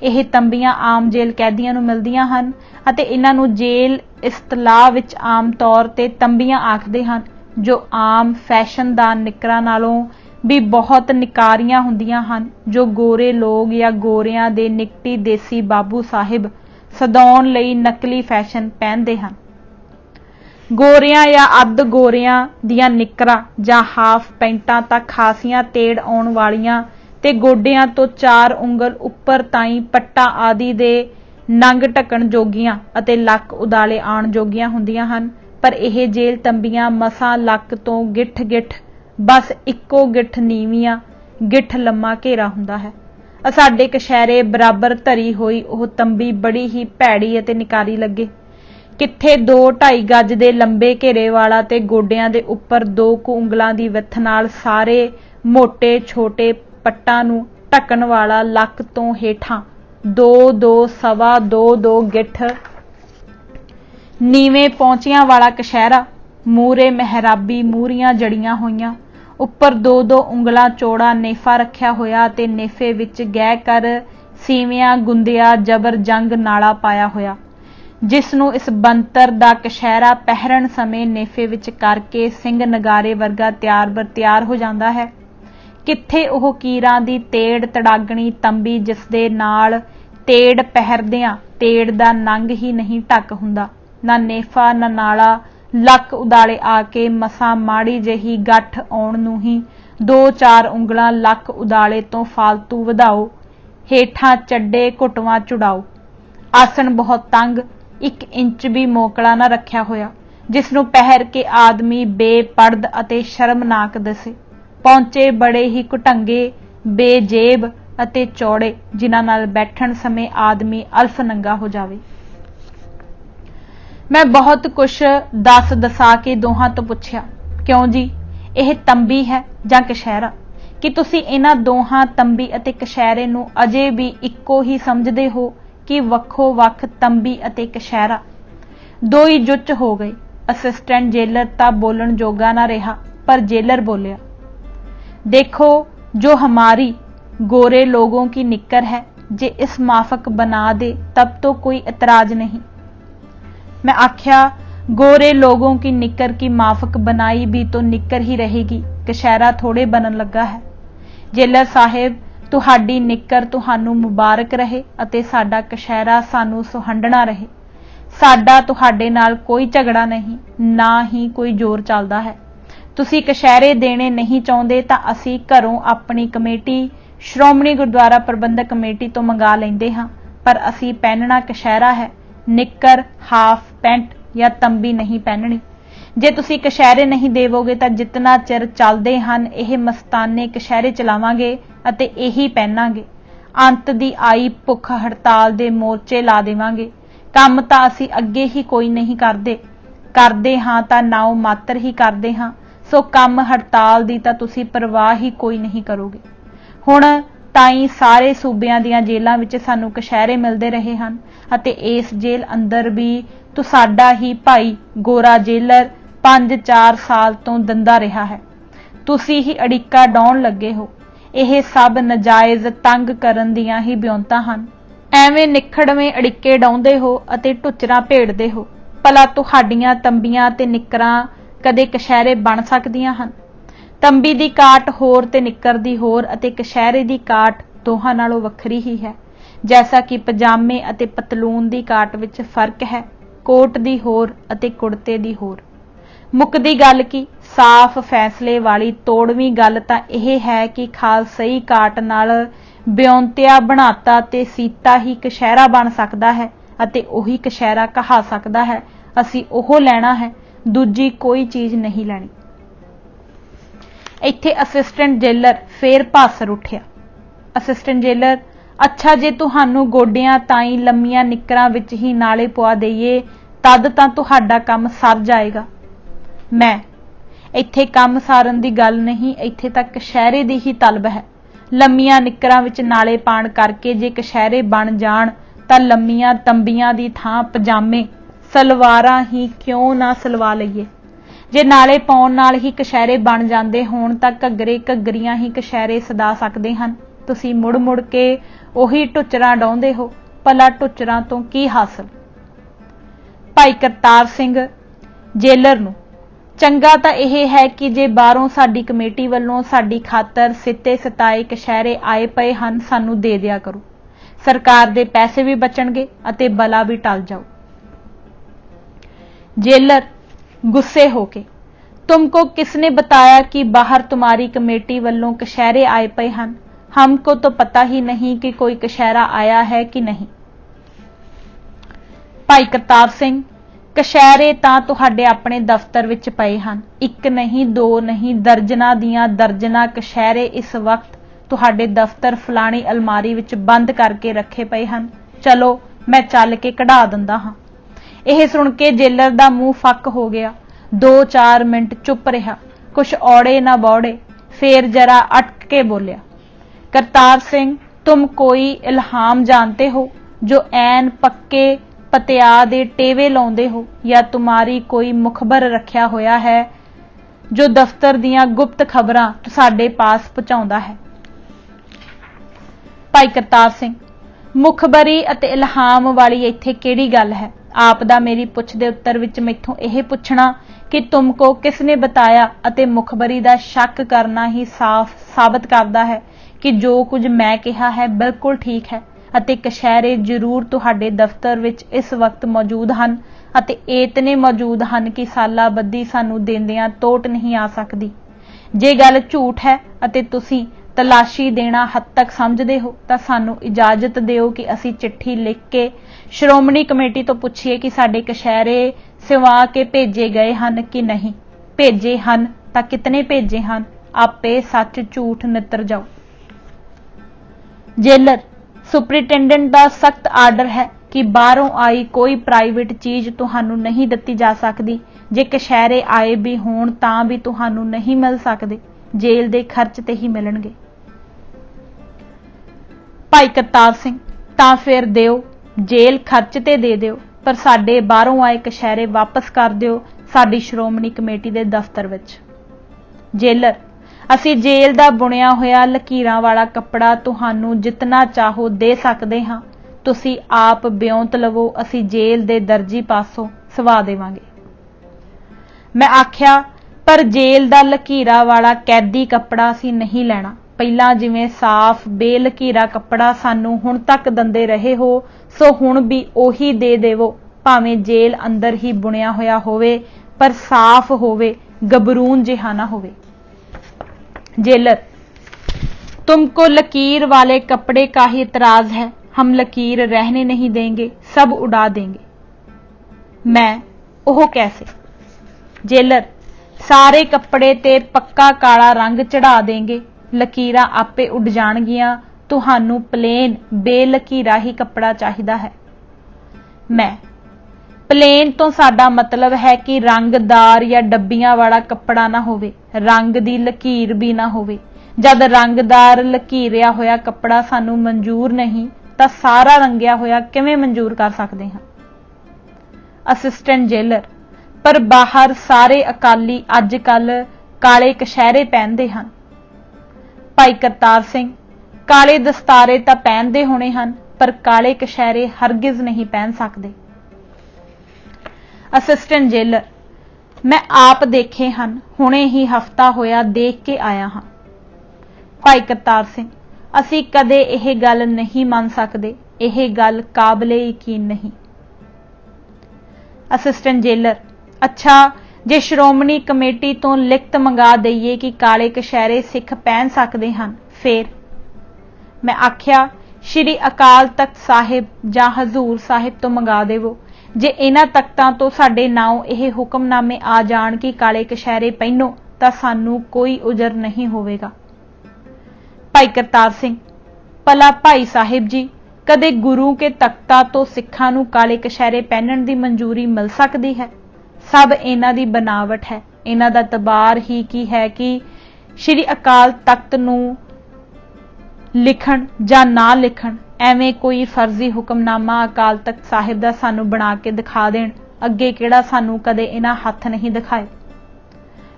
A: ਇਹ ਤੰਬੀਆਂ ਆਮ ਜੇਲ੍ਹ ਕੈਦੀਆਂ ਨੂੰ ਮਿਲਦੀਆਂ ਹਨ ਅਤੇ ਇਹਨਾਂ ਨੂੰ ਜੇਲ੍ਹ ਇਸਤਲਾਹ ਵਿੱਚ ਆਮ ਤੌਰ ਤੇ ਤੰਬੀਆਂ ਆਖਦੇ ਹਨ, ਜੋ ਆਮ ਫੈਸ਼ਨਦਾਰ ਨਿੱਕਰਾਂ ਨਾਲੋਂ ਵੀ ਬਹੁਤ ਨਿਕਾਰੀਆਂ ਹੁੰਦੀਆਂ ਹਨ, ਜੋ ਗੋਰੇ ਲੋਕ ਜਾਂ ਗੋਰਿਆਂ ਦੇ ਨਿਕਟੀ ਦੇਸੀ ਬਾਬੂ ਸਾਹਿਬ ਸਦਾਉਣ ਲਈ ਨਕਲੀ ਫੈਸ਼ਨ ਪਹਿਨਦੇ ਹਨ। ਗੋਰਿਆਂ ਜਾਂ ਅੱਧ ਗੋਰਿਆਂ ਦੀਆਂ ਨਿੱਕਰਾਂ ਜਾਂ ਹਾਫ ਪੈਂਟਾਂ ਤਾਂ ਖਾਸੀਆਂ ਤੇੜ ਆਉਣ ਵਾਲੀਆਂ ਤੇ ਗੋਡਿਆਂ ਤੋਂ 4 ਉਂਗਲ ਉੱਪਰ ਤਾਈਂ ਪੱਟਾਂ ਆਦਿ ਦੇ ਨੰਗ ਢਕਣ ਜੋਗੀਆਂ ਅਤੇ ਲੱਕ ਉਦਾਲੇ ਆਉਣ ਜੋਗੀਆਂ ਹੁੰਦੀਆਂ ਹਨ, ਪਰ ਇਹ ਜੇਲ੍ਹ ਤੰਬੀਆਂ ਮਸਾਂ ਲੱਕ ਤੋਂ ਗਿੱਠ ਬਸ ਇੱਕੋ ਗਿੱਠ ਨੀਵੀਆਂ ਗਿੱਠ ਲੰਮਾ ਘੇਰਾ ਹੁੰਦਾ ਹੈ। ਸਾਡੇ ਕਸ਼ਹਿਰੇ ਬਰਾਬਰ ਧਰੀ ਹੋਈ ਉਹ ਤੰਬੀ ਬੜੀ ਹੀ ਭੈੜੀ ਅਤੇ ਨਿਕਾਰੀ ਲੱਗੇ। ਕਿੱਥੇ 2-2.5 ਗਜ ਦੇ ਲੰਬੇ ਘੇਰੇ ਵਾਲਾ ਤੇ ਗੋਡਿਆਂ ਦੇ ਉੱਪਰ 2 ਕੁ ਉਂਗਲਾਂ ਦੀ ਵਿੱਥ ਨਾਲ ਸਾਰੇ ਮੋਟੇ ਛੋਟੇ ਪੱਟਾਂ ਨੂੰ ਢੱਕਣ ਵਾਲਾ, ਲੱਕ ਤੋਂ ਹੇਠਾਂ 2-2 ਸਵਾ 2-2 ਗਿੱਠ ਨੀਵੇਂ ਪਹੁੰਚਿਆਂ ਵਾਲਾ ਕਸ਼ਹਿਰਾ, ਮੂਰੇ ਮਹਿਰਾਬੀ ਮੂਹਰੀਆਂ ਜੜੀਆਂ ਹੋਈਆਂ, ਉੱਪਰ 2-2 ਉਂਗਲਾਂ ਚੌੜਾ ਨੇਫਾ ਰੱਖਿਆ ਹੋਇਆ ਤੇ ਨੇਫੇ ਵਿੱਚ ਗਹਿ ਕਰ ਸੀਵਿਆਂ ਗੁੰਦਿਆ ਜਬਰ ਜੰਗ ਨਾਲਾ ਪਾਇਆ ਹੋਇਆ, ਜਿਸ ਨੂੰ ਇਸ ਬੰਤਰ ਦਾ ਕਸ਼ਹਿਰਾ ਪਹਿਰਨ ਸਮੇਂ ਨੇਫੇ ਵਿੱਚ ਕਰਕੇ ਸਿੰਘ ਨਗਾਰੇ ਵਰਗਾ ਤਿਆਰ ਹੋ ਜਾਂਦਾ ਹੈ। ਕਿੱਥੇ ਉਹ ਕੀਰਾਂ ਦੀ ਤੇੜ ਤੜਾਗਣੀ ਤੰਬੀ, ਜਿਸ ਦੇ ਨਾਲ ਤੇੜ ਪਹਿਰਦਿਆਂ ਤੇੜ ਦਾ ਨੰਗ ਹੀ ਨਹੀਂ ਢੱਕ ਹੁੰਦਾ, ਨਾ ਨੇਫਾ ਨਾ ਨਾਲਾ, ਲੱਕ ਉਦਾਲੇ ਆ ਕੇ ਮਸਾਂ ਮਾੜੀ ਜਿਹੀ ਗੱਠ ਆਉਣ ਨੂੰ ਹੀ 2-4 ਉਂਗਲਾਂ ਲੱਕ ਉਦਾਲੇ ਤੋਂ ਫਾਲਤੂ ਵਧਾਓ, ਹੇਠਾਂ ਚੱਡੇ ਘੁਟਵਾ ਚੁੜਾਓ। ਆਸਣ ਬਹੁਤ ਤੰਗ, 1 ਇੰਚ ਵੀ ਮੋਕਲਾ ਨਾ ਰੱਖਿਆ ਹੋਇਆ, ਜਿਸ ਨੂੰ ਪਹਿਰ ਕੇ ਆਦਮੀ ਬੇਪਰਦ ਅਤੇ ਸ਼ਰਮਨਾਕ ਦਿਸੇ। ਪਹੁੰਚੇ ਬੜੇ ਹੀ ਘੁਟੰਗੇ, ਬੇਜੇਬ ਅਤੇ ਚੌੜੇ, ਜਿਨ੍ਹਾਂ ਨਾਲ ਬੈਠਣ ਸਮੇਂ ਆਦਮੀ ਅਲਫ ਨੰਗਾ ਹੋ ਜਾਵੇ। ਮੈਂ ਬਹੁਤ ਕੁਛ ਦਸਾ ਕੇ ਦੋਹਾਂ ਤੋਂ ਪੁੱਛਿਆ, ਕਿਉਂ ਜੀ, ਇਹ ਤੰਬੀ ਹੈ ਜਾਂ ਕਸ਼ਹਿਰਾ? ਕਿ ਤੁਸੀਂ ਇਹਨਾਂ ਦੋਹਾਂ ਤੰਬੀ ਅਤੇ ਕਸ਼ਹਿਰੇ ਨੂੰ ਅਜੇ ਵੀ ਇੱਕੋ ਹੀ ਸਮਝਦੇ ਹੋ ਕਿ ਵੱਖੋ ਵੱਖ ਤੰਬੀ ਅਤੇ ਕਸ਼ਹਿਰਾ? ਦੋ ਹੀ ਜੁੱਚ ਹੋ ਗਏ। ਅਸਿਸਟੈਂਟ ਜੇਲਰ ਤਾਂ ਬੋਲਣ ਜੋਗਾ ਨਾ ਰਿਹਾ, पर जेलर बोलिया, देखो जो हमारी गोरे लोगों की निक्कर है, जे इस माफक बना दे तब तो कोई इतराज नहीं। मैं आख्या, गोरे लोगों की निक्कर की माफक बनाई भी तो निक्कर ही रहेगी, कशहरा थोड़े बनन लगा है। जेलर साहेब, तुहाडी निक्कर तुहानू मुबारक रहे अते साडा कशहरा सानू सुहंडना रहे। साडा तुहाडे नाल कोई झगड़ा नहीं, ना ही कोई जोर चलदा है। तुसी कशहरे देने नहीं चाहुंदे तां असी घरों अपनी कमेटी श्रोमणी गुरुद्वारा प्रबंधक कमेटी तो मंगा लैंदे हां, पर असी पहनना कशहरा है, निक्कर हाफ पैंट या तंबी नहीं पहननी। जे तुसी कशहरे नहीं देवोगे तां जितना चिर चलदे हन इह मस्ताने कशहरे चलावांगे अते यही पहनांगे। अंत दी आई भुख हड़ताल दे मोर्चे ला देवांगे। काम तां असी अगे ही कोई नहीं करदे हां तां नाओ मात्र ही करदे हां, सो काम हड़ताल दी तां तुसी परवाह ही कोई नहीं करोगे। हुण ताईं सारे सूबियां दीआं जेलां विच सानू कशहरे मिलदे रहे हन अते इस जेल अंदर भी तुसाडा ही भाई गोरा जेलर 5-4 साल तो दंदा रहा है। तुसी ही अड़िक्का डाउण लगे हो। यह सब नजायज तंग करन दियां ही ब्योंतां हन। एवें निखड़वें अड़िक्के डाउंदे हो अते टुचरां भेड़दे हो। भला तुहाडीआं तंबियां ते निकरां कदे कशहरे बन सकदियां हन? ਤੰਬੀ ਦੀ ਕਾਟ ਹੋਰ ਤੇ ਨਿੱਕਰ ਦੀ ਹੋਰ ਅਤੇ ਕਸ਼ਹਿਰੇ ਦੀ ਕਾਟ ਦੋਹਾਂ ਨਾਲੋਂ ਵੱਖਰੀ ਹੀ ਹੈ। ਜੈਸਾ ਕਿ ਪਜਾਮੇ ਅਤੇ ਪਤਲੂਨ ਦੀ ਕਾਟ ਵਿੱਚ ਫਰਕ ਹੈ, ਕੋਟ ਦੀ ਹੋਰ ਅਤੇ ਕੁੜਤੇ ਦੀ ਹੋਰ। ਮੁੱਕਦੀ ਗੱਲ ਕੀ, ਸਾਫ਼ ਫੈਸਲੇ ਵਾਲੀ ਤੋੜਵੀਂ ਗੱਲ ਤਾਂ ਇਹ ਹੈ ਕਿ ਖਾਲਸਈ ਕਾਟ ਨਾਲ ਬਿਉਂਤਿਆ ਬਣਾਤਾ ਤੇ ਸੀਤਾ ਹੀ ਕਸ਼ਹਿਰਾ ਬਣ ਸਕਦਾ ਹੈ ਅਤੇ ਉਹੀ ਕਸ਼ਹਿਰਾ ਕਹਾ ਸਕਦਾ ਹੈ। ਅਸੀਂ ਉਹ ਲੈਣਾ ਹੈ, ਦੂਜੀ ਕੋਈ ਚੀਜ਼ ਨਹੀਂ ਲੈਣੀ। ਇੱਥੇ ਅਸਿਸਟੈਂਟ ਜੇਲਰ ਫੇਰ ਭਾਸਰ ਉੱਠਿਆ। ਅਸਿਸਟੈਂਟ ਜੇਲਰ, ਅੱਛਾ ਜੇ ਤੁਹਾਨੂੰ ਗੋਡਿਆਂ ਤਾਈਂ ਲੰਮੀਆਂ ਨਿੱਕਰਾਂ ਵਿੱਚ ਹੀ ਨਾਲੇ ਪਵਾ ਦਈਏ ਤਦ ਤਾਂ ਤੁਹਾਡਾ ਕੰਮ ਸਰ ਜਾਏਗਾ। ਮੈਂ, ਇੱਥੇ ਕੰਮ ਸਾਰਨ ਦੀ ਗੱਲ ਨਹੀਂ, ਇੱਥੇ ਤਾਂ ਕਸ਼ਹਿਰੇ ਦੀ ਹੀ ਤਲਬ ਹੈ। ਲੰਮੀਆਂ ਨਿੱਕਰਾਂ ਵਿੱਚ ਨਾਲੇ ਪਾਣ ਕਰਕੇ ਜੇ ਕਸ਼ਹਿਰੇ ਬਣ ਜਾਣ ਤਾਂ ਲੰਮੀਆਂ ਤੰਬੀਆਂ ਦੀ ਥਾਂ ਪਜਾਮੇ ਸਲਵਾਰਾਂ ਹੀ ਕਿਉਂ ਨਾ ਸਲਵਾ ਲਈਏ। ਜੇ ਨਾਲੇ ਪਾਉਣ ਨਾਲ ਹੀ ਕਸ਼ਹਿਰੇ ਬਣ ਜਾਂਦੇ ਹੋਣ ਤਾਂ ਘੱਗਰੇ ਘੱਗਰੀਆਂ ਹੀ ਕਸ਼ਹਿਰੇ ਸਦਾ ਸਕਦੇ ਹਨ। ਤੁਸੀਂ ਮੁੜ ਮੁੜ ਕੇ ਉਹੀ ਟੁੱਚਰਾਂ ਡਾਉਂਦੇ ਹੋ, ਭਲਾ ਟੁੱਚਰਾਂ ਤੋਂ ਕੀ ਹਾਸਲ। ਭਾਈ ਕਰਤਾਰ ਸਿੰਘ ਜੇਲਰ ਨੂੰ, ਚੰਗਾ ਤਾਂ ਇਹ ਹੈ ਕਿ ਜੇ ਬਾਹਰੋਂ ਸਾਡੀ ਕਮੇਟੀ ਵੱਲੋਂ ਸਾਡੀ ਖਾਤਰ ਸਿੱਤੇ ਸਤਾਏ ਕਸ਼ਹਿਰੇ ਆਏ ਪਏ ਹਨ, ਸਾਨੂੰ ਦੇ ਦਿਆ ਕਰੋ। ਸਰਕਾਰ ਦੇ ਪੈਸੇ ਵੀ ਬਚਣਗੇ ਅਤੇ ਬਲਾ ਵੀ ਟਲ ਜਾਓ। जेलर गुस्से होके, तुमको किसने बताया कि बाहर तुम्हारी कमेटी वालों कशहरे आए पे हैं? हमको तो पता ही नहीं कि कोई कशहरा आया है कि नहीं। भाई करतार सिंह, कशहरे तां तुहाडे अपने दफ्तर विच पए हन, एक नहीं दो नहीं दर्जनां दियां दर्जनां कशहरे इस वक्त तुहाडे दफ्तर फलानी अलमारी विच बंद करके रखे पे हन। चलो मैं चल के कढ़ा दिंदा हां। यह सुन के जेलर दा मूँह फक हो गया। 2-4 मिनट चुप रहा, कुछ औड़े ना बौड़े, फिर जरा अटक के बोलिया, करतार सिंह, तुम कोई इल्हाम जानते हो जो ऐन पक्के पतिया दे टेवे लाउंदे हो, या तुम्हारी कोई मुखबर रखिया होया है जो दफ्तर दियां गुप्त खबरां तुसाडे पास पहुंचाउंदा है। भाई करतार सिंह, मुखबरी अते इल्हाम वाली इत्थे किहड़ी गल है? आप दा मेरी पुछ दे उत्तर विच मैथों यह पुछना कि तुमको किसने बताया अते मुखबरी दा शक करना ही साफ साबित करदा है कि जो कुछ मैं कहा है बिल्कुल ठीक है अते कशहरे जरूर तुहाडे दफ्तर विच इस वक्त मौजूद हन अते इतने मौजूद हन कि साला बद्दी सानू देंदियां टोट नहीं आ सकदी। जे गल झूठ है अते तुसीं तलाशी देना हद तक समझदे हो तां सानू इजाजत दिओ कि असीं चिट्ठी लिख के श्रोमणी कमेटी तो पुछिए कि साडे कशहरे सिवा के भेजे गए हन कि नहीं। भेजे हन तां कितने भेजे हन? आपे सच झूठ नितर जाओ। जेलर, सुपरिटेंडेंट दा सख्त आर्डर है कि बाहरों आई कोई प्राइवेट चीज तुहानू नहीं दित्ती जा सकदी। जे कशहरे आए भी होण तां भी तुहानू नहीं मिल सकदे, जेल दे खर्च ते ही मिलणगे। भाई करतार सिंह, तां फिर दिओ, जेल खर्च ते दे दिओ, पर साडे बाहरों आए कशहरे वापस कर दिओ साडी श्रोमणी कमेटी दे दफ्तर विच। जेलर, असी जेल दा बुनिया होया लकीरां वाला कपड़ा तुहानू जितना चाहो दे सकदे हां, तुसी आप ब्योंत लवो, असी जेल दे दर्जी पासों सवा देवांगे। मैं आख्या, पर जेल दा लकीरा वाला कैदी कपड़ा असी नहीं लेना। पहला जिवें साफ बेलकीरा कपड़ा सानू हुण तक दंदे रहे हो, सो हुण भी ओही दे देवो, भावें जेल अंदर ही बुनिया होया होवे पर साफ होवे, गबरून जिहा ना होवे। जेलर, तुमको लकीर वाले कपड़े का ही इतराज है? हम लकीर रहने नहीं देंगे, सब उड़ा देंगे। मैं, ओह कैसे? जेलर, सारे कपड़े ते पक्का काला रंग चढ़ा देंगे, लकीरां आपे उड़ जाणगियां, तुहानू प्लेन बेलकीरा ही कपड़ा चाहिदा है। मैं, प्लेन तो साडा मतलब है कि रंगदार या डब्बियां वाला कपड़ा ना होवे, रंग दी लकीर भी ना होवे। जद रंगदार लकीरिया होया कपड़ा सानू मंजूर नहीं तां सारा रंगिया होया किवें मंजूर कर सकदे हां? असिस्टेंट जेलर, पर बाहर सारे अकाली अज कल काले कशहरे पहनदे हन। भाई करतार सिंह, काले दस्तारे तां पहनदे होणे हन, पर काले कशहरे हरगिज नहीं पहन सकदे। असिस्टेंट जेलर, मैं आप देखे हन, हुणे ही हफ्ता होया देख के आया हाँ। भाई करतार सिंह, असी कदे यह गल नहीं मान सकते, यह गल काबिले यकीन नहीं। असिस्टेंट जेलर, अच्छा जे श्रोमणी कमेटी तो लिखत मंगा दईए कि काले कशहरे सिख पहन सकते हैं फिर? मैं आख्या श्री अकाल तख्त साहिब जां हजूर साहिब तो मंगा देवो। जे इन्हां तख्तां तो साडे नाम यह हुक्मनामे आ जाण कि काले कशहरे पहनो तां सानू कोई उजर नहीं होवेगा। भाई करतार सिंह, भला भाई साहिब जी, कदे गुरु के तख्ता तो सिखां नूं काले कशहरे पहनण दी मंजूरी मिल सकती है? सब इन्हां दी बनावट है। इन्हां दा तबार ही की है कि श्री अकाल तख्त नूं लिखण जां ना लिखण, एवें कोई फर्जी हुक्मनामा अकाल तख्त साहिब दा सानू बना के दिखा देण, अगे किहड़ा सानू कदे इन्हां हथ नहीं दिखाए।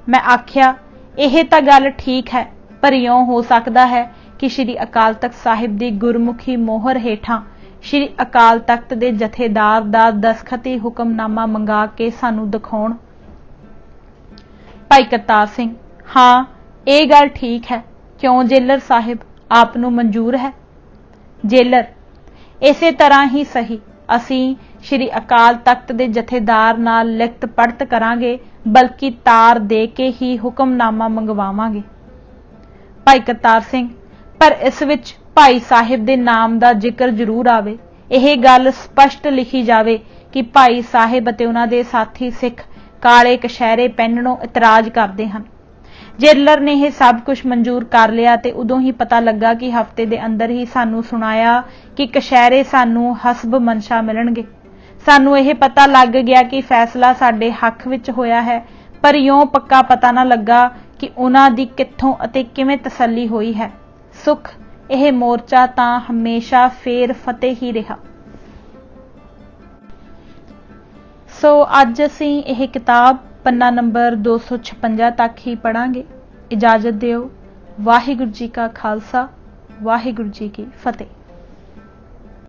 A: मैं आख्या यह तां गल ठीक है, पर इउं हो सकता है कि श्री अकाल तख्त साहिब दी गुरमुखी मोहर हेठां श्री अकाल तख्त दे जथेदार दा दस्तखती हुक्मनामा मंगा के सानू दिखाउण। भाई करतार सिंह, हाँ ये गल ठीक है। क्यों जेलर साहिब, आप नूं मंजूर है? जेलर, इसे तरह ही सही, असीं श्री अकाल तख्त दे जथेदार नाल लिखत पढ़त करांगे, बल्कि तार दे के ही हुक्मनामा मंगवावांगे। भाई करतार सिंह, पर इस विच भाई साहिब दे नाम दा जिक्र जरूर आवे। यह गल स्पष्ट लिखी जावे कि भाई साहिब अते उन्हां दे साथी सिख काले कशहरे पहनणों इतराज करते हैं। जेलर ने यह सब कुछ मंजूर कर लिया ते उदों ही पता लगा कि हफ्ते दे अंदर ही सानू सुनाया कि कशहरे सानू हसब मनशा मिलणगे। सानू यह पता लग गया कि फैसला साडे हक विच होया है, पर यों पक्का पता ना लगा कि उन्हां दी कित्थों अते किवें तसल्ली होई है। सुख यह मोर्चा तां हमेशा फेर फतेह ही रहा। सो अज असीं यह किताब पन्ना नंबर 256 तक ही पढ़ांगे। इजाजत दिओ। वाहिगुरू जी का खालसा, वाहिगुरू जी की फतेह।